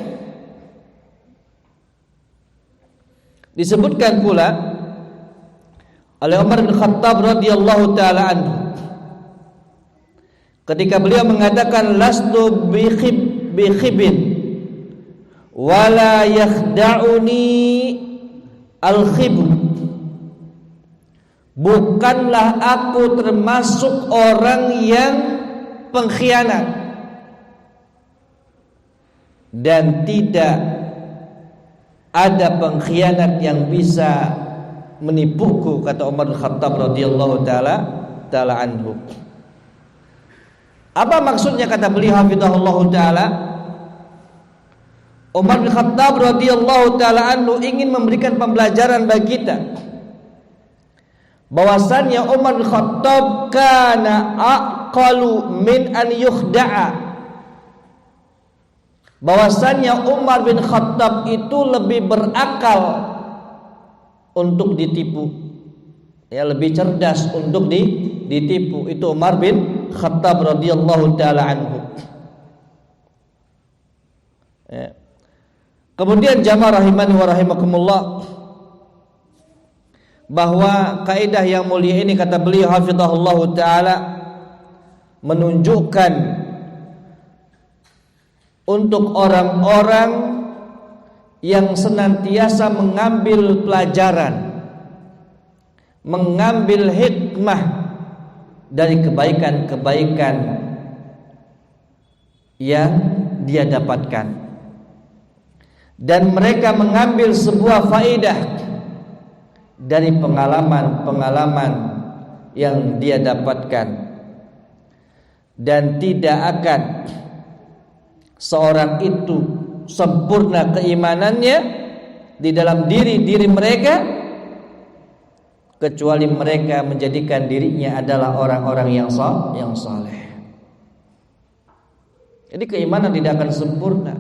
disebutkan pula oleh Umar bin Khattab radhiyallahu taala anhu, ketika beliau mengatakan lastu bi khibin wala yakhda'uni al-khib. Bukanlah aku termasuk orang yang pengkhianat, dan tidak ada pengkhianat yang bisa menipuku, kata Umar bin Khattab radhiyallahu taala anhu. Apa maksudnya, kata beliau hafizahullahu taala? Umar bin Khattab radhiyallahu taala anhu ingin memberikan pembelajaran bagi kita bahwasannya Umar bin Khattab kana aqalu min an yukhda'a. Bahwasannya Umar bin Khattab itu lebih berakal untuk ditipu, ya, lebih cerdas untuk ditipu. Itu Umar bin Khattab radhiyallahu taala anhu. Ya. Kemudian jamaah rahimani wa rahimakumullah, bahwa kaidah yang mulia ini, kata beliau hafizahullahu taala, menunjukkan untuk orang-orang yang senantiasa mengambil pelajaran, mengambil hikmah dari kebaikan-kebaikan yang dia dapatkan, dan mereka mengambil sebuah faedah dari pengalaman-pengalaman yang dia dapatkan, dan tidak akan seorang itu sempurna keimanannya di dalam diri mereka kecuali mereka menjadikan dirinya adalah orang-orang yang saleh. Jadi keimanan tidak akan sempurna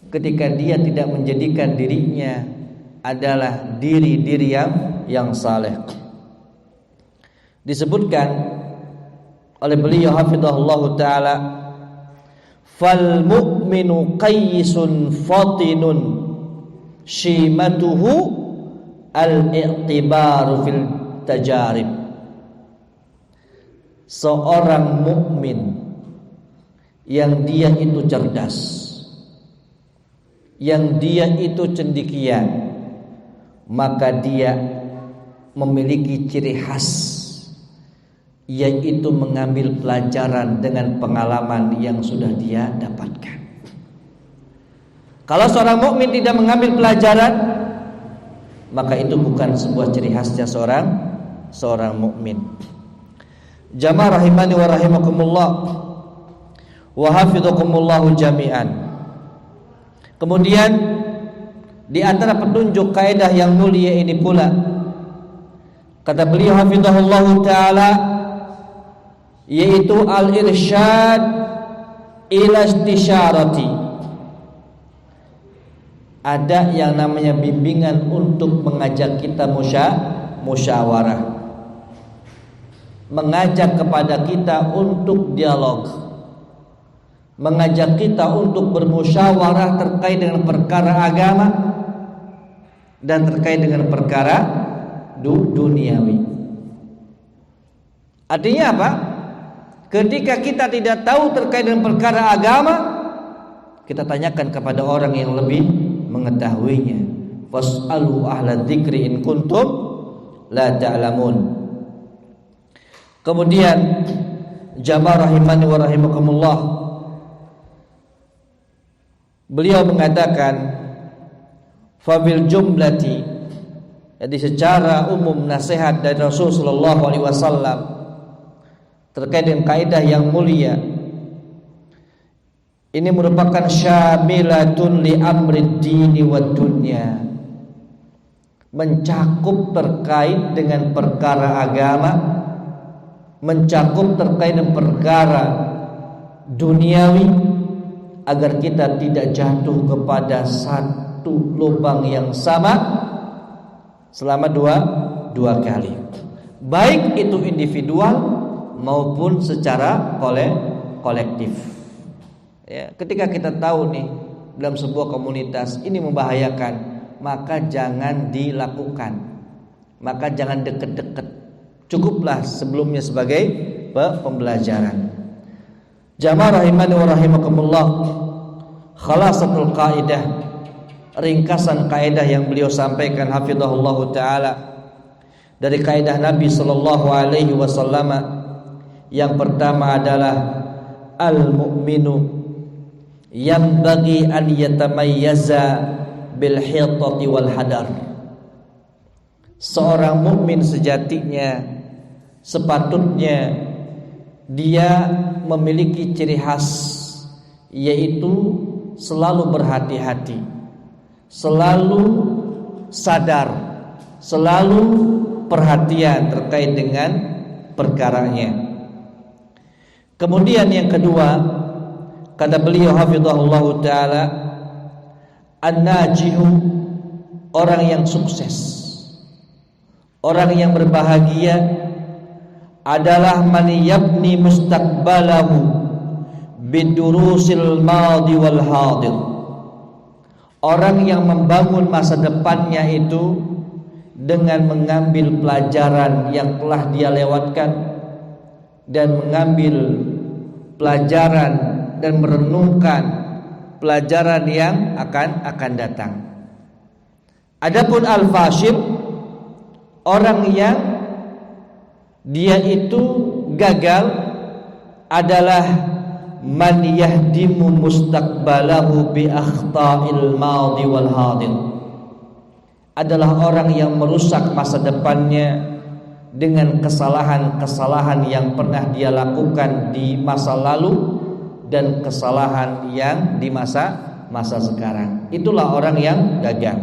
ketika dia tidak menjadikan dirinya adalah diri-diri yang saleh. Disebutkan oleh beliau hafizahullah taala, fal mu'minu qayyisun fatinun shimatuhu al-i'tibaru fil tajarib. Seorang mukmin yang dia itu cerdas, yang dia itu cendekia, maka dia memiliki ciri khas, yaitu mengambil pelajaran dengan pengalaman yang sudah dia dapatkan. Kalau seorang mukmin tidak mengambil pelajaran, maka itu bukan sebuah ciri khasnya seorang mukmin. Jamaah rahimani wa rahimakumullah wa hafizakumullahu jami'an. Kemudian di antara petunjuk kaidah yang mulia ini pula, kata beliau hafizahullahu taala, yaitu al-irsyad ila istisyarati. Ada yang namanya bimbingan untuk mengajak kita musyawarah, mengajak kepada kita untuk dialog, mengajak kita untuk bermusyawarah terkait dengan perkara agama dan terkait dengan perkara duniawi. Artinya apa? Ketika kita tidak tahu terkait dengan perkara agama, kita tanyakan kepada orang yang lebih mengetahuinya. Fas'alu ahla dzikri in kuntum la ta'lamun. Kemudian jamaah rahimani wa rahimakumullah, beliau mengatakan fabil jumlati, jadi secara umum nasihat dari Rasul sallallahu alaihi wasallam terkait dengan kaidah yang mulia ini merupakan syamilatun li amrid dini wad dunya, mencakup terkait dengan perkara agama, mencakup terkait dengan perkara duniawi, agar kita tidak jatuh kepada satu lubang yang sama selama dua kali, baik itu individual maupun secara kolektif. Ya, ketika kita tahu nih dalam sebuah komunitas ini membahayakan, maka jangan dilakukan, maka jangan deket-deket. Cukuplah sebelumnya sebagai pembelajaran. Jamaah rahimani wa rahimakumullah, khalasatul qaidah, ringkasan kaidah yang beliau sampaikan hafizahullah taala dari kaidah Nabi sallallahu alaihi wasallam. Yang pertama adalah al-mu'minu yang bagi an yatamayyaza bil hitati wal hadar. Seorang mukmin sejatinya sepatutnya dia memiliki ciri khas, yaitu selalu berhati-hati, selalu sadar, selalu perhatian terkait dengan perkaranya. Kemudian yang kedua, kata beliau hafizahullah taala, an-najihu, orang yang sukses, orang yang berbahagia adalah man yabni mustaqbalahu bidurusil madi wal hadir, orang yang membangun masa depannya itu dengan mengambil pelajaran yang telah dia lewatkan dan mengambil pelajaran dan merenungkan pelajaran yang akan datang. Adapun al-fashib, orang yang dia itu gagal adalah man yahdimu mustaqbalahu bi akhta'il madi wal hadir, adalah orang yang merusak masa depannya dengan kesalahan-kesalahan yang pernah dia lakukan di masa lalu dan kesalahan yang di masa sekarang. Itulah orang yang gagal.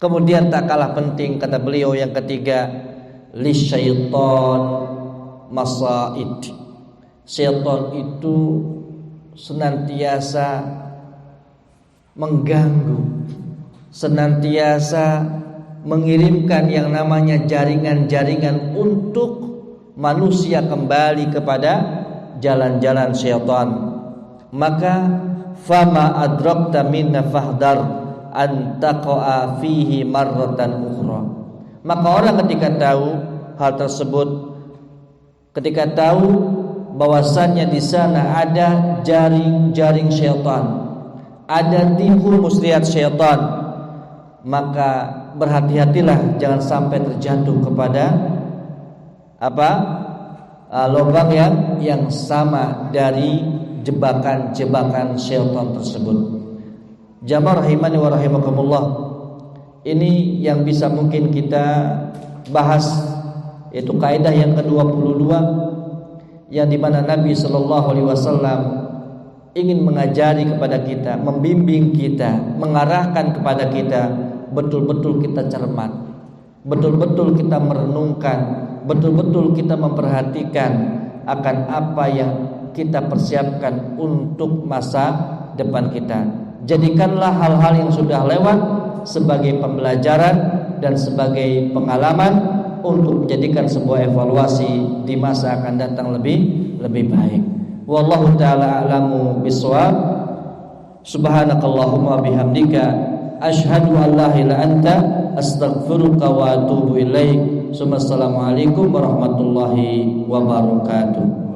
Kemudian tak kalah penting, kata beliau yang ketiga, lisyaiton masaid, Syaitan itu senantiasa mengganggu, senantiasa mengirimkan yang namanya jaringan-jaringan untuk manusia kembali kepada jalan-jalan syaitan. Maka fama adrakta minna fahdar an taqa'a fihi marratan ukhra. Maka orang ketika tahu hal tersebut, ketika tahu bahwasannya di sana ada jaring-jaring syaitan, ada tipu muslihat syaitan, maka berhati-hatilah jangan sampai terjatuh kepada lubang yang sama dari jebakan-jebakan syaitan tersebut. Jamaah rahimani wa rahimakumullah, ini yang bisa mungkin kita bahas, yaitu kaidah yang ke-22 yang dimana Nabi Shallallahu Alaihi Wasallam ingin mengajari kepada kita, membimbing kita, mengarahkan kepada kita, betul-betul kita cermat, betul-betul kita merenungkan, betul-betul kita memperhatikan akan apa yang kita persiapkan untuk masa depan kita. Jadikanlah hal-hal yang sudah lewat sebagai pembelajaran dan sebagai pengalaman untuk menjadikan sebuah evaluasi di masa akan datang lebih baik. Wallahu ta'ala a'lamu bishawab. Subhanakallahumma bihamdika asyhadu an la ilaha illa anta astaghfiruka wa atubu ilaik. Assalamualaikum warahmatullahi wabarakatuh.